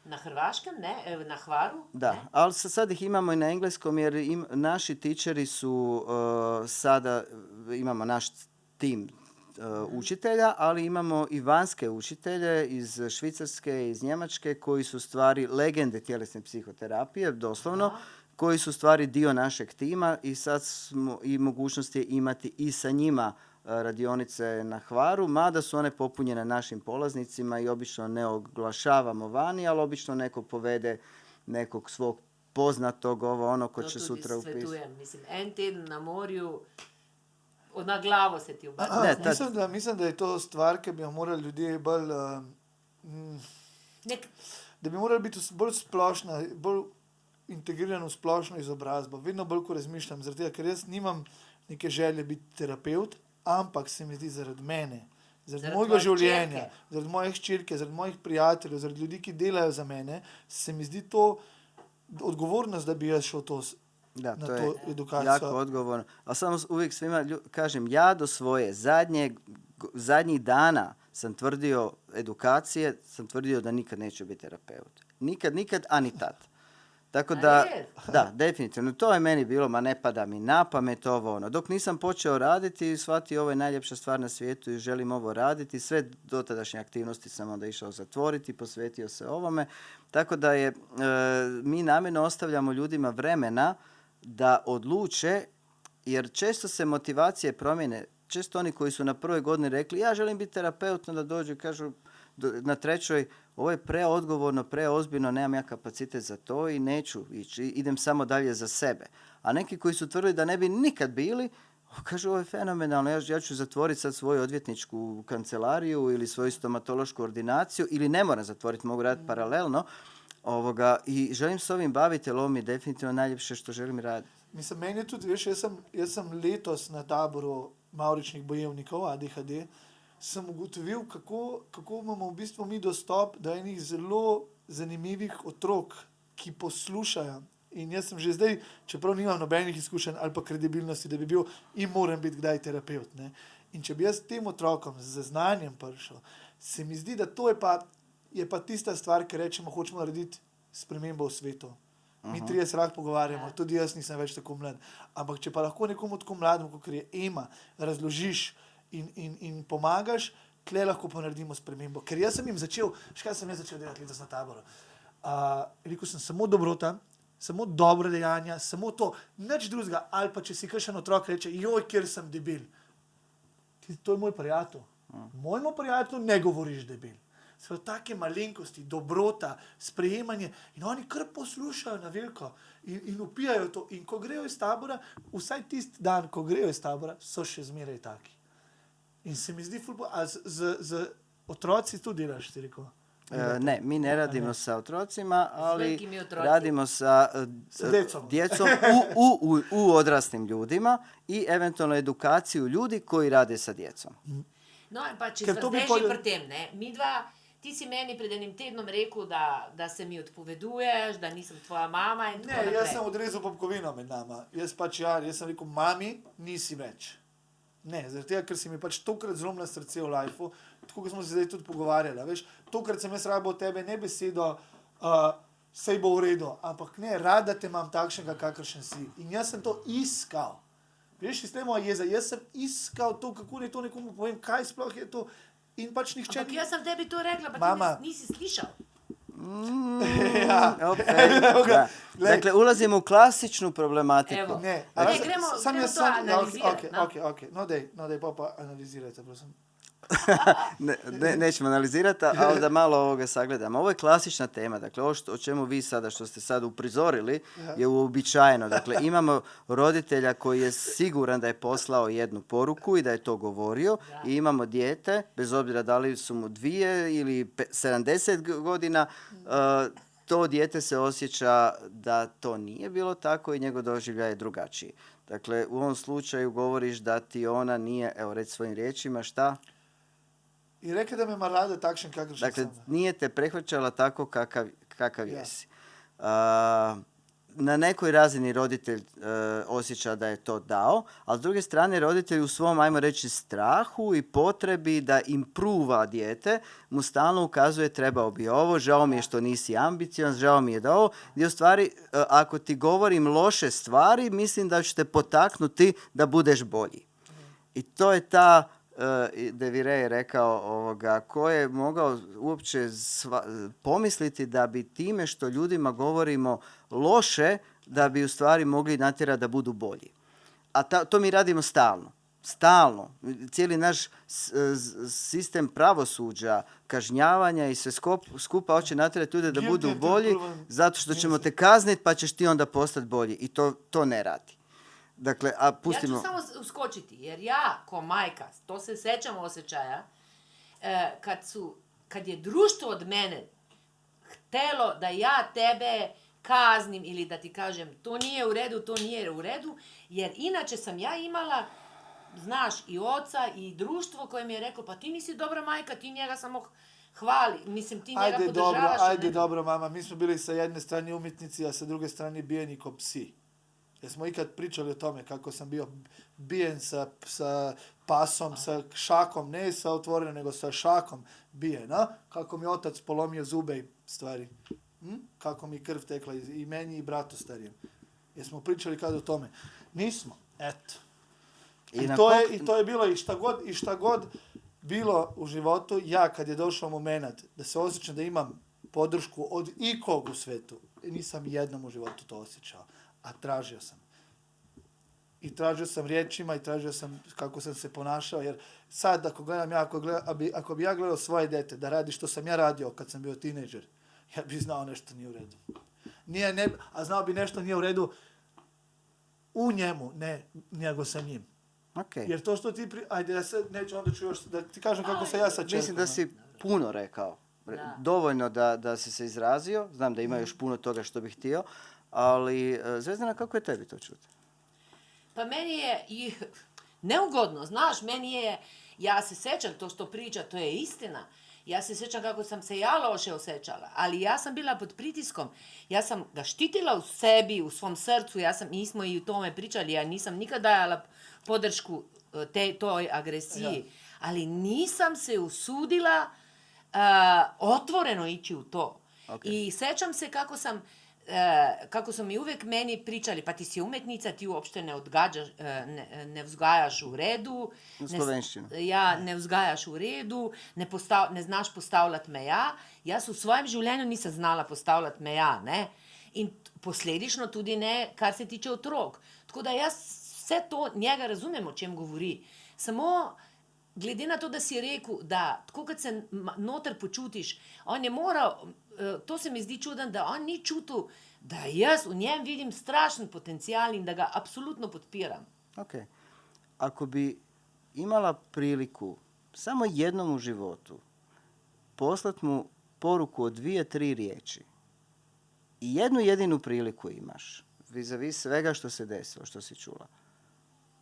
na Hrvaškem, ne? Na Hvaru? Da, ali sad ih imamo i na engleskom jer naši tičeri su sada, imamo naš tim učitelja, ali imamo i vanjske učitelje iz Švicarske, iz Njemačke, koji su stvari legende tjelesne psihoterapije, doslovno, koji su stvari dio našeg tima i sad smo i mogućnost je imati i sa njima radionice na Hvaru, mada su one popunjene našim polaznicima i obično ne oglašavamo vani, ali obično neko povede nekog svog poznatog, ko će sutra upisati. To tudi svetujem, mislim, en teden na morju, na glavo se ti obrne. Mislim, da je to stvar, ki bi jo morali ljudje bolj... Da bi morali biti bolj splošna, bolj integrirana v splošno izobrazbo. Vedno bolj, ko razmišljam, zaradi tega, ker jaz nimam neke želje biti terapeut, ampak se mi zdi zaradi mene, zaradi mojega življenja, zaradi moje hčerke, zaradi mojih prijateljev, zaradi ljudi, ki delajo za mene, se mi zdi to odgovornost, da bi jaz šel Da, to je jako odgovorno. Ali samo uvijek svima kažem, ja do svoje zadnjih dana sam tvrdio edukacije, sam tvrdio da nikad neću biti terapeut. Nikad, a ni tad. Tako da, definitivno, to je meni bilo, ne pada mi na pamet ovo. Dok nisam počeo raditi, shvatio ovo je najljepša stvar na svijetu i želim ovo raditi. Sve dotadašnje aktivnosti sam onda išao zatvoriti, posvetio se ovome. Tako da mi namjerno ostavljamo ljudima vremena da odluče, jer često se motivacije promjene. Često oni koji su na prvoj godini rekli ja želim biti terapeut, onda dođu i kažu na trećoj ovo je preodgovorno, preozbiljno, nemam ja kapacitet za to i neću ići, idem samo dalje za sebe. A neki koji su tvrdili da ne bi nikad bili, kažu ovo je fenomenalno, ja ću zatvoriti sad svoju odvjetničku kancelariju ili svoju stomatološku ordinaciju ili ne moram zatvoriti, mogu raditi paralelno. I želim se ovim baviti, jer ovo mi je definitivno najljepše što želim raditi. Mislim, meni je tudi, veš, jaz sem letos na taboru mavričnih bojevnikov, ADHD, sem ugotovil, kako imamo v bistvu mi dostop do enih zelo zanimivih otrok, ki poslušajo. In jaz sem že zdaj, čeprav nimam nobenih izkušenj ali pa kredibilnosti, da bi bil in moram biti kdaj terapeut. Ne? In če bi jaz tem otrokom z znanjem prišel, se mi zdi, da to je pa tista stvar, ki rečemo, hočemo narediti spremembo v svetu. Mi 30 lahko pogovarjamo, tudi jaz nisem več tako mlad. Ampak če pa lahko nekomu tako mlademu, kot je Ema, razložiš in pomagaš, tle lahko pa naredimo spremembo. Ker jaz sem jim začel, kaj sem jaz začel delati letos na taboru? Rekel sem samo dobrota, samo dobre dejanja, samo to, nič drugega. Ali pa če si kakšen otrok reče, joj, kjer sem debil. To je moj prijatelj. Mojemu prijatelju ne govoriš debil. So take malenkosti, dobrota, sprejemanje in oni kar poslušajo na veliko in upijajo to. In ko grejo iz tabora, vsaj tisti dan, ko grejo iz tabora, so še zmeraj taki. In se mi zdi fulpo, a z otroci tu delaš, ti rekel? Ne, mi ne radimo sa otrocima, ali radimo sa djecom u odraslim ljudima i eventualno edukaciju ljudi koji rade sa djecom. No, pa če smo zdaj že pri tem, ne, mi dva, ti si meni pred enim tednom rekel, da se mi odpoveduješ, da nisem tvoja mama in tako naprej. Ne, jaz sem odrezal popkovino med nama. Jaz sem rekel, mami, nisi več. Ne, zaradi tega, ker si mi pač tokrat zlomila srce v lifeu, tako kot smo se zdaj tudi pogovarjali, veš, tokrat sem jaz rabo od tebe ne besedo, sej bo v redu, ampak ne, rada te imam takšnega, kakršen si. In jaz sem to iskal. Veš, iz te moje jeze, jaz sem iskal to, kako ne to nekomu povem, kaj sploh je to. in pač nihče Ampak jaz sem tebi to rekla, pa Mama. ti nisi slišal. Okay, da. Dakle, ulazimo u klasičnu problematiku. Evo. Ne, gremo to analizirati, no dej, pa analizirajte, prosim. Nećemo analizirati, ali da malo ovoga sagledamo. Ovo je klasična tema. Dakle, ovo o čemu vi sada, što ste sad uprizorili, je uobičajeno. Dakle, imamo roditelja koji je siguran da je poslao jednu poruku i da je to govorio. I imamo dijete, bez obzira da li su mu 2 ili 70 godina, to dijete se osjeća da to nije bilo tako i njegov doživljaj je drugačiji. Dakle, u ovom slučaju govoriš da ti ona nije, evo reći svojim riječima, šta? I rekli da me marade takšen kakav što Dakle, sam. nije te prihvaćala tako kakav jesi. Na nekoj razini roditelj osjeća da je to dao, a s druge strane roditelj u svom, ajmo reći, strahu i potrebi da impruva dijete mu stalno ukazuje trebao bi ovo, žao mi je što nisi ambiciozan, žao mi je da ovo, gdje u stvari ako ti govorim loše stvari, mislim da ću te potaknuti da budeš bolji. I to je ta De Vire je rekao ko je mogao uopće pomisliti da bi time što ljudima govorimo loše, da bi u stvari mogli natjerati da budu bolji. A to mi radimo stalno. Stalno. Cijeli naš sistem pravosuđa, kažnjavanja i sve skupa hoće natjerati ljude da budu bolji zato što ćemo te kazniti pa ćeš ti onda postati bolji. I to ne radi. Dakle, a pustimo... Ja ću samo uskočiti, jer ja, ko majka, to se sećam osjećaja, kad je društvo od mene htelo da ja tebe kaznim ili da ti kažem to nije u redu, jer inače sam ja imala, znaš, i oca i društvo koje mi je reklo, pa ti nisi dobra majka, ti njega samo hvali, mislim, ti njega podržavaš. Ajde, dobro, mama, mi smo bili sa jedne strane umjetnici, a sa druge strane bijeni ko psi. Jesmo ikad pričali o tome kako sam bio bijen sa pasom, sa šakom, ne sa otvorenom, nego sa šakom bijen, a? Kako mi otac polomio zube i stvari. Kako mi krv tekla i meni i bratu starijem. Jesmo pričali kad o tome? Nismo, eto. I to je bilo i šta god bilo u životu, ja kad je došao moment da se osjećam da imam podršku od ikog u svetu, nisam jednom u životu to osjećao. A tražio sam. I tražio sam riječima i tražio sam kako sam se ponašao, jer sad ako bi ja gledao svoje dete da radi što sam ja radio kad sam bio tinejdžer, ja bi znao nešto nije u redu. A znao bi nešto nije u redu u njemu, ne nego sa njim. Okay. Jer to što ti... Ajde, ja sad neću, onda ću još da ti kažem kako se ja sa čerkom. Mislim da si puno rekao. Dovoljno da si se izrazio. Znam da ima još puno toga što bih htio. Ali, Zvezdana, kako je tebi to čuti? Pa meni je i neugodno, znaš, ja se sećam to što priča, to je istina. Ja se sećam kako sam se ja loše osjećala, ali ja sam bila pod pritiskom. Ja sam ga štitila u sebi, u svom srcu, mi smo i o tome pričali, ja nisam nikad dajala podršku toj agresiji, ali nisam se usudila otvoreno ići u to. Okay. I sećam se kako su mi uvijek meni pričali, pa ti si umjetnica, ti uopšte ne vzgajaš u redu. Ne vzgajaš u redu, ne znaš postavljati meja. Jaz v svojem življenju nisem znala postavljati meja, ne? In posledično tudi ne, kar se tiče otrok. Tako da jaz vse to njega razumem, o čem govori. Samo glede na to, da si rekel, da tako kot se noter počutiš, on je moral, to se mi zdi čuden, da on ni čutil, da jaz v njem vidim strašen potencijal in da ga apsolutno podpiram. Ok. Ako bi imala priliku samo jednom u životu poslati mu poruku od 2-3 riječi i jednu jedinu priliku imaš vis-a-vis svega što se desilo, što si čula,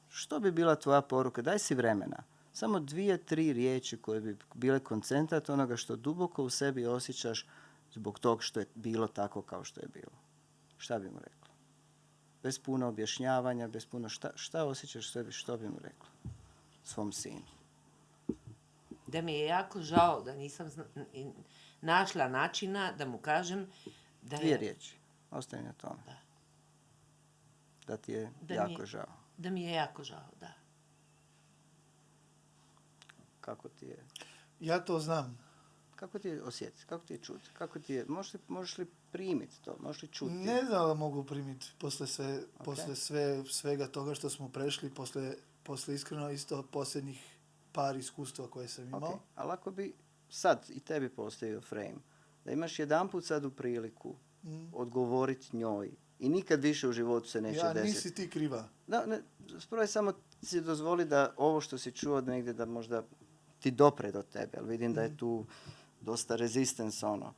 što bi bila tvoja poruka? Daj si vremena. Samo 2-3 riječi koje bi bile koncentrat onoga što duboko u sebi osjećaš zbog tog što je bilo tako kao što je bilo. Šta bi mu rekla? Bez puno objašnjavanja, bez puno šta osjećaš sebi, što bi mu rekla svom sinu? Da mi je jako žao da nisam našla načina da mu kažem da 2 riječi. Ostaje na tome. Da ti je jako žao. Da mi je jako žao, da. Kako ti je? Ja to znam. Kako ti je osjetiti? Kako ti je čuti? Kako ti je, možeš li primiti to? Možeš li čuti? Ne znam da mogu primiti posle svega toga što smo prešli, posle iskreno isto posljednjih par iskustva koje sam imao. Okay. Ali ako bi sad i tebi postavio frame, da imaš jedanput sad u priliku odgovoriti njoj i nikad više u životu se neće desiti. Nisi ti kriva. Da, ne, spravo samo si dozvoli da ovo što si čuo negdje da možda ti dopre do tebe, ali vidim da je tu dosta resistance ono.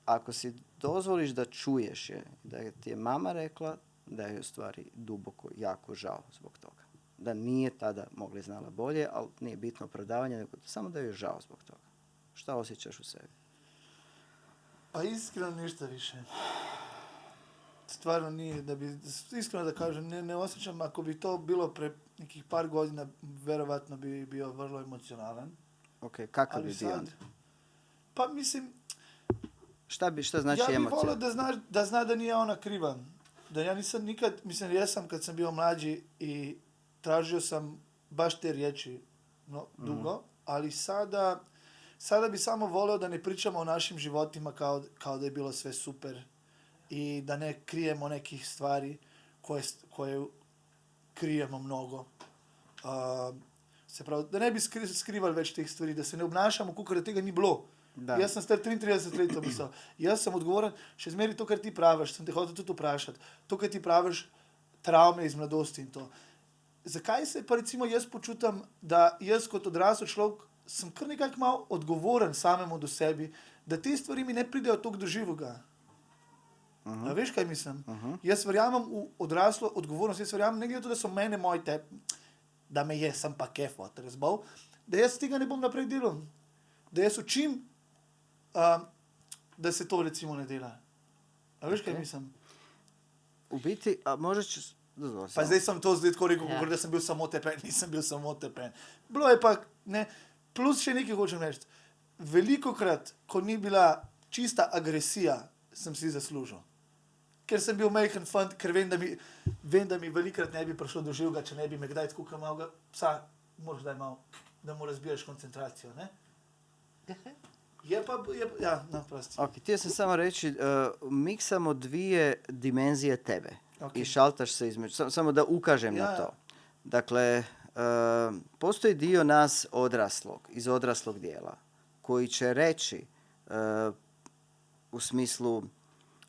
Ako si dozvoliš da čuješ je, da ti je mama rekla da je u stvari duboko jako žao zbog toga. Da nije tada mogla znala bolje, ali nije bitno opravdavanje, nego samo da je žao zbog toga. Šta osjećaš u sebi? Pa iskreno ništa više. Stvarno nije, iskreno da kažem, ne osjećam, ako bi to bilo pre nekih par godina, verovatno bi bio vrlo emocionalan. Ok, kako bi bio onda? Pa mislim... Šta znači emocija? Ja bih volio da zna da nije ona kriva. Da ja nisam nikad, jesam kad sam bio mlađi i tražio sam baš te riječi dugo, ali sada bi samo volio da ne pričamo o našim životima kao da je bilo sve super i da ne krijemo nekih stvari koje krijemo mnogo. Da ne bi skrivali već tih stvari, da se ne obnašamo kako da tega ni bilo. Da. Jaz sem star 33 let, to mislil. Jaz sem odgovoren, še zmeri to, kar ti praviš, sem te hotel tudi vprašati. To, kar ti praviš, travme iz mladosti in to. Zakaj se pa recimo jaz počutam, da jaz kot odrasel človek sem kar nekako malo odgovoren samemu do sebi, da te stvari mi ne pridejo toliko do živoga. A veš, kaj mislim? Jaz verjamem v odraslo odgovornost, jaz verjamem, ne glede to, da so mene moji da me je, sem pa kefo, razbal, da jaz tega ne bom naprej delal. Da jaz učim, da se to recimo ne dela. A veš, kaj mislim? U biti, a možeš... Pa zdaj sem to tako rekel, da sem bil samo tepen, nisem bil samo tepen. Bilo je pa, ne, plus še nekaj hočem reči. Velikokrat, ko ni bila čista agresija, sem si zaslužil. Ker sem bil majhen fant, ker vem, da mi velikrat ne bi prišlo do živega, če ne bi me kdaj tako malo psa, moraš daj malo, da mu razbijaš koncentracijo, ne? Prosti. Ok, htio sam samo reći, miksamo dvije dimenzije tebe i šaltaš se između, samo da ukažem na to. Dakle, postoji dio nas odraslog, iz odraslog dijela, koji će reći u smislu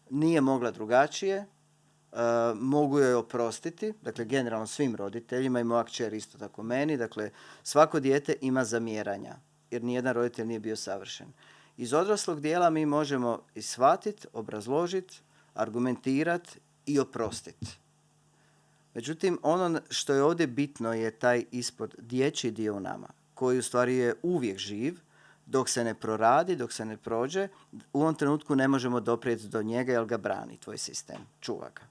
nije mogla drugačije, mogu joj oprostiti, dakle generalno svim roditeljima i moja kćer isto tako meni, dakle svako dijete ima zamjeranja, jer nijedan roditelj nije bio savršen. Iz odraslog dijela mi možemo i shvatiti, obrazložiti, argumentirati i oprostiti. Međutim, ono što je ovdje bitno je taj ispod dječji dio u nama, koji u stvari je uvijek živ, dok se ne proradi, dok se ne prođe, u ovom trenutku ne možemo doprijeti do njega jer ga brani tvoj sistem, čuva ga.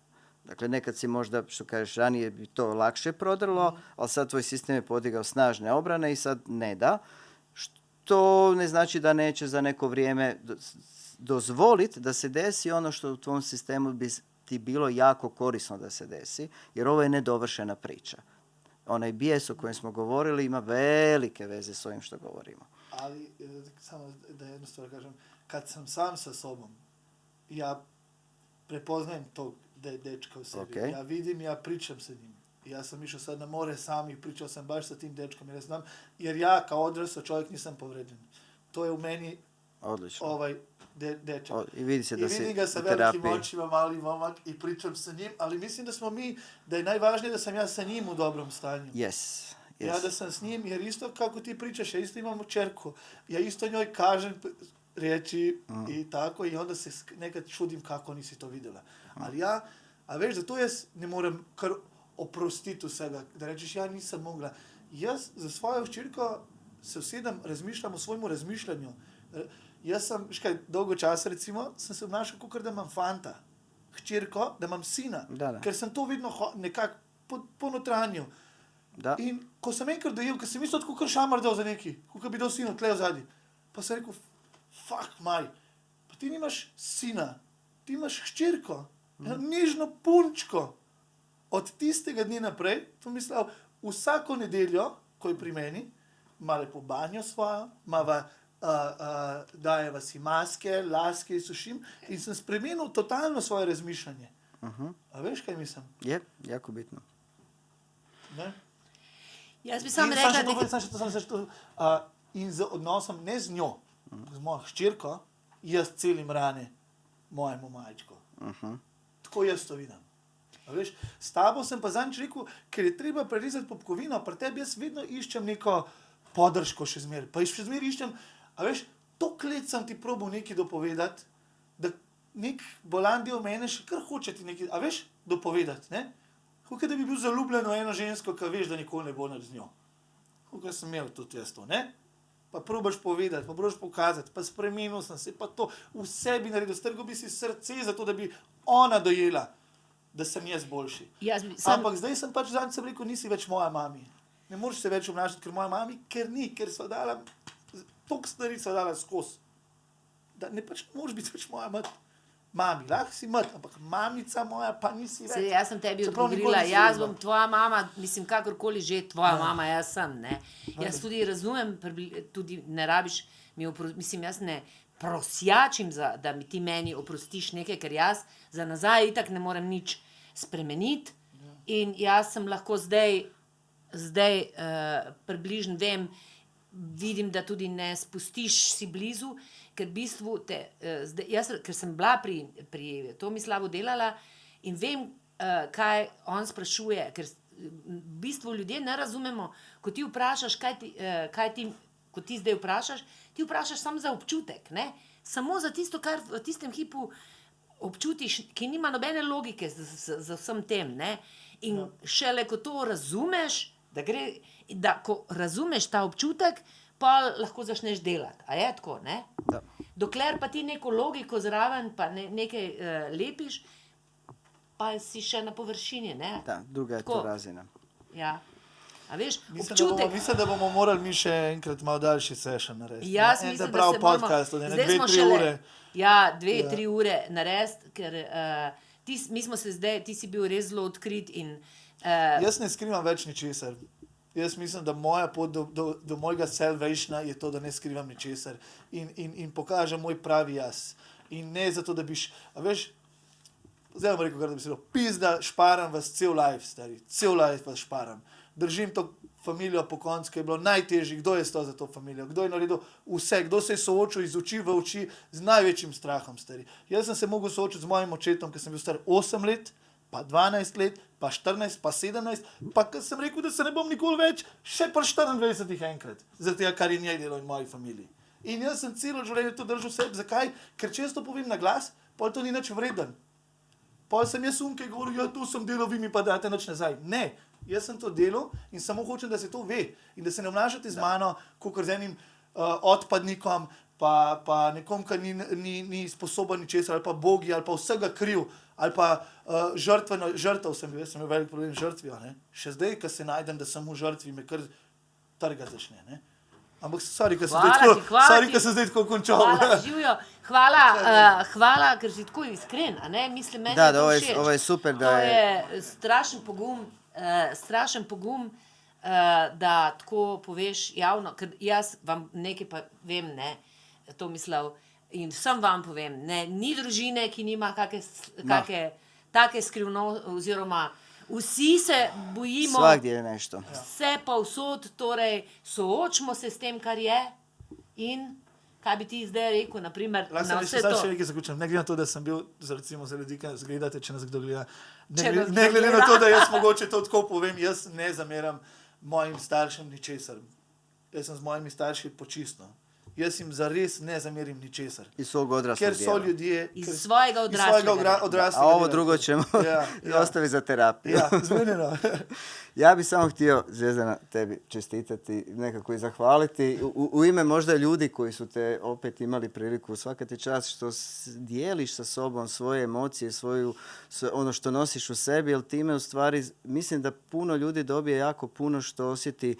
Dakle, nekad si možda, što kažeš, ranije bi to lakše prodrlo, ali sad tvoj sistem je podigao snažne obrane i sad ne da. To ne znači da neće za neko vrijeme dozvoliti da se desi ono što u tvom sistemu bi ti bilo jako korisno da se desi, jer ovo je nedovršena priča. Onaj bijes o kojem smo govorili ima velike veze s ovim što govorimo. Ali, samo da jednu stvar kažem, kad sam sam sa sobom, ja prepoznajem tog dečka u sebi. Okay. Ja vidim, ja pričam sa njim. Ja sam išao sad na more sam i pričao sam baš sa tim dečkom, jer znam, jer ja kao odrasao čovjek nisam povređen. To je u meni ovaj dečak. I vidi se da si vidim ga sa velikim očima, mali momak i pričam sa njim, ali mislim da je najvažnije da sam ja sa njim u dobrom stanju. Yes. Ja da sam s njim, jer isto kako ti pričaš, ja isto imam čerku, ja isto njoj kažem riječi i tako, i onda se nekad čudim kako nisi to vidjela. Ali a veš, zato jaz ne morem kar oprostiti vsega, da rečeš, ja nisem mogla. Jaz za svojo hčerko se usedem, razmišljam o svojemu razmišljanju. Jaz sem, dolgo časa recimo, sem se obnašal, kot da imam fanta, hčerko, da imam sina, ker sem to vedno nekako ponotranjil. Da. In ko sem enkrat dojel, ker sem isto tako kar šamar dal za neki, kot bi dal sinu tle vzadi, pa sem rekel, fuck maj, pa ti nimaš sina, ti imaš hčerko, nižno punčko. Od tistega dne naprej, to mislim, vsako nedeljo, ko je pri meni, ima lepo banjo svojo, dajeva si maske, laske sušim in sem spremenil totalno svoje razmišljanje. A veš, kaj mislim? Je, jako bitno. Ne? Jaz bi samo rekla, in z odnosom ne z njo, z mojo hčerko, jaz celim rane mojemu majčku. Tako jaz to vidim. A veš, s tabo sem pa zadnjič rekel, ker je treba prerezati popkovino, pri tebi jaz vedno iščem neko podržko še zmeraj. Pa še zmeraj iščem, a veš, toliko let sem ti probal nekaj dopovedati, da nek bolan del mene še kar hoče ti nekaj, a veš, dopovedati, ne? Kako da bi bil zaljubljen v eno žensko, ki veš, da nikoli ne bo nič z njo. Kako sem imel tudi jaz to, ne? Pa probaš povedati, pa probaš pokazati, pa spremenil sem se, pa to v sebi naredil, strgal bi si srce za to, da bi ona dojela, da sem jaz boljši. Ampak zdaj sem pač zadnjič sem rekel, nisi več moja mami. Ne moreš se več obnašati, ker moja mami, ker sva dala, toliko stvari sva dala skozi. Da ne pač moraš biti več moja mami, lahko si mat, ampak mamica moja pa nisi več. Jaz sem tebi odgovorila, jaz bom tvoja mama, mislim, kakorkoli že tvoja mama, jaz sem, ne. Jaz tudi razumem, tudi ne rabiš mislim, jaz ne prosjačim, da mi ti meni oprostiš nekaj, ker jaz za nazaj itak ne morem nič spremeniti in jaz sem lahko zdaj približno vidim, da tudi ne spustiš si blizu, ker v bistvu ker sem bila pri Tomislavu delala in vem, kaj on sprašuje, ker v bistvu ljudje ne razumemo, ko ti vprašaš, ko ti zdaj vprašaš, ti vprašaš samo za občutek, ne? Samo za tisto, kar v tistem hipu občutiš, ki nima nobene logike za vsem tem, ne? In šele, ko to razumeš, ko razumeš ta občutek, pa lahko začneš delati. A je tako, ne? Da. Dokler pa ti neko logiko zraven, pa nekaj lepiš, pa si še na površini, ne? Da, druga je to razina. Ja. A veš, občutek... Mislim, da bomo morali mi še enkrat malo daljši session narediti. Jaz mislim, da se moramo... podcast, 2-3 ure. Ja, 2-3 ure narediti, ker mi smo se zdaj, ti si bil res zelo odkrit in... Jaz ne skrivam več ničesar. Jaz mislim, da moja pot do mojega salvationa je to, da ne skrivam ničesar in pokažem moj pravi jaz. In ne zato, da biš, a veš, zdaj bom rekel, kar da bi se pizda, šparam vas cel life, stari, cel life vas šparam. Držim to familijo po koncu, ki je bilo najtežji, kdo je stal za to familijo, kdo je naredil vse, kdo se je soočil iz oči v oči z največjim strahom, stari. Jaz sem se mogel soočiti z mojim očetom, ker sem bil star 8 let, pa 12 let, pa 14, pa 17, pa sem rekel, da se ne bom nikoli več, še pa 24 enkrat, zaradi tega, kar je njej delo in moji familiji. In jaz sem celo življenje to držal sebi. Zakaj? Ker če jaz to povem na glas, pol to ni nič vreden. Pol sem jaz ki je govoril, ja, to sem delal, vi mi pa date nič nazaj. Ne, jaz sem to delal in samo hočem, da se to ve in da se ne obnašate z mano, kakor z enim odpadnikom, pa nekom, ki ni sposoben ničesar, ali pa bogi, ali pa vsega kriv, ali pa žrtev sem bil, jaz sem imel velik problem z žrtvijo, ne. Še zdaj, ko se najdem, da sem v žrtvi, me kar trga začne, ne. Ampak sorry, ko sem zdaj tako končal. Hvala, živijo. Hvala, ker si tako iskren, a ne? Mislim, meni je to všeč. Ovo je super, da je... To je strašen pogum, da tako poveš javno, ker jaz vam nekaj pa vem, ne, Tomislav, in vsem vam povem, ne, ni družine, ki nima take skrivnosti, oziroma vsi se bojimo. Svakdje je nešto. Vse pa vsod, torej soočimo se s tem, kar je in kaj bi ti zdaj rekel, naprimer, na vse to. Še nekaj zaključim, ne glede na to, da sem bil, recimo za ljudi, ki zgledate, če nas kdo gleda, ne glede na to, da jaz mogoče to tako povem, jaz ne zameram mojim staršem ničesar. Jaz sem z mojimi starši počistno. Jaz jim zares ne zamerim ničesar. Iz svojega odraslega ker so ljudje... Iz svojega odraslega. A ovo drugo ćemo ostavi za terapiju. Ja, zmenjeno. Ja bi samo htio, Zvezdana, tebi čestitati, nekako i zahvaliti. U ime možda ljudi koji su te opet imali priliku, svaka ti čast što dijeliš sa sobom svoje emocije, ono što nosiš u sebi, jer time u stvari mislim da puno ljudi dobije jako puno što osjeti,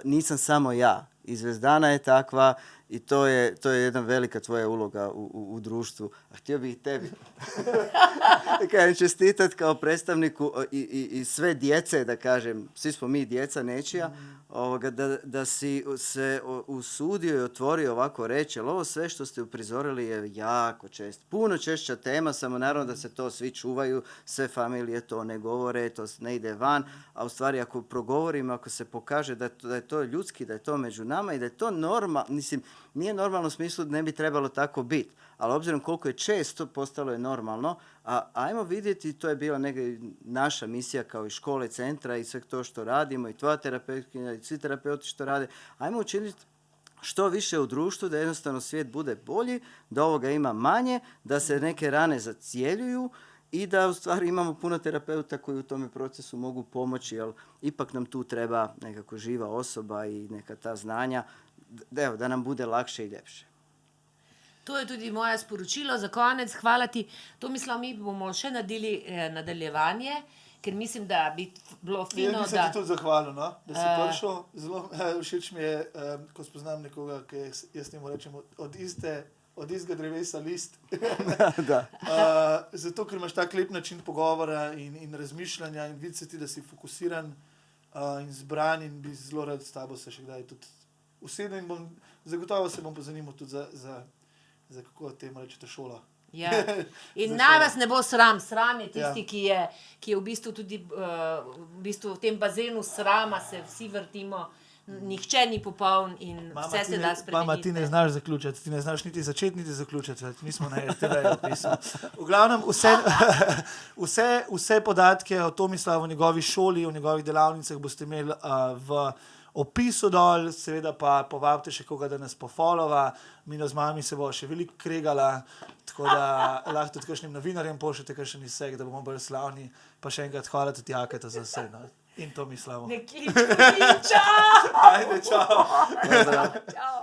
nisam samo ja. I Zvezdana je takva I to je jedna velika tvoja uloga u društvu. A htio bih i tebi čestitati kao predstavniku i sve djece, da kažem, svi smo mi djeca nečija, da si se usudio i otvorio ovako reći, ali ovo sve što ste uprizorili je jako često. Puno češća tema, samo naravno da se to svi čuvaju, sve familije to ne govore, to ne ide van, a u stvari ako progovorimo, ako se pokaže da je to ljudski, da je to među nama i da je to normalno, mislim, nije normalno u smislu da ne bi trebalo tako biti, ali obzirom koliko je često postalo je normalno, a ajmo vidjeti, to je bila neka naša misija kao i škole, centra i sve to što radimo i tvoja terapeutkinja i svi terapeuti što rade, ajmo učiniti što više u društvu, da jednostavno svijet bude bolji, da ovoga ima manje, da se neke rane zacjeljuju i da u stvari imamo puno terapeuta koji u tome procesu mogu pomoći, jer ipak nam tu treba nekako živa osoba i neka ta znanja, da nam bude lakše i ljepše. To je tudi moje sporočilo za konec. Hvala ti. To mislim, mi bomo še naredili nadaljevanje, ker mislim, da bi bilo fino, Jaz bi se ti tudi zahvalil, no? Da si prišel. Zelo všeč mi je, ko spoznam nekoga, ki jaz njemu rečem od istega drevesa list. Zato, ker imaš tak lep način pogovora in razmišljanja in vidi se ti, da si fokusiran in zbran in bi zelo rad s tabo se še kdaj tudi usedel in zagotovo se bom pozanimal tudi za kako temu rečete, šola. Ja. In naj vas ne bo sram. Sram je tisti, ki je v bistvu tudi v tem bazenu srama, se vsi vrtimo, nihče ni popoln in vse se da spremeniti. Mama, ti ne znaš zaključiti, ti ne znaš niti začeti, niti zaključiti. Mi smo na RTV-ju pisali. V glavnem, vse podatke o Tomislavu, o njegovi šoli, o njegovih delavnicah boste imeli v opisu dol, seveda pa povabite še koga, da nas pofollowa. Mino z mami se bo še veliko kregala, tako da lahko tudi kakšnim novinarjem pošljete kakšen izsek, da bomo bolj slavni. Pa še enkrat hvala tudi Jaketa za vse. No? In Tomislavu. Ne kličko, kliča! Ajde, čao! Čao!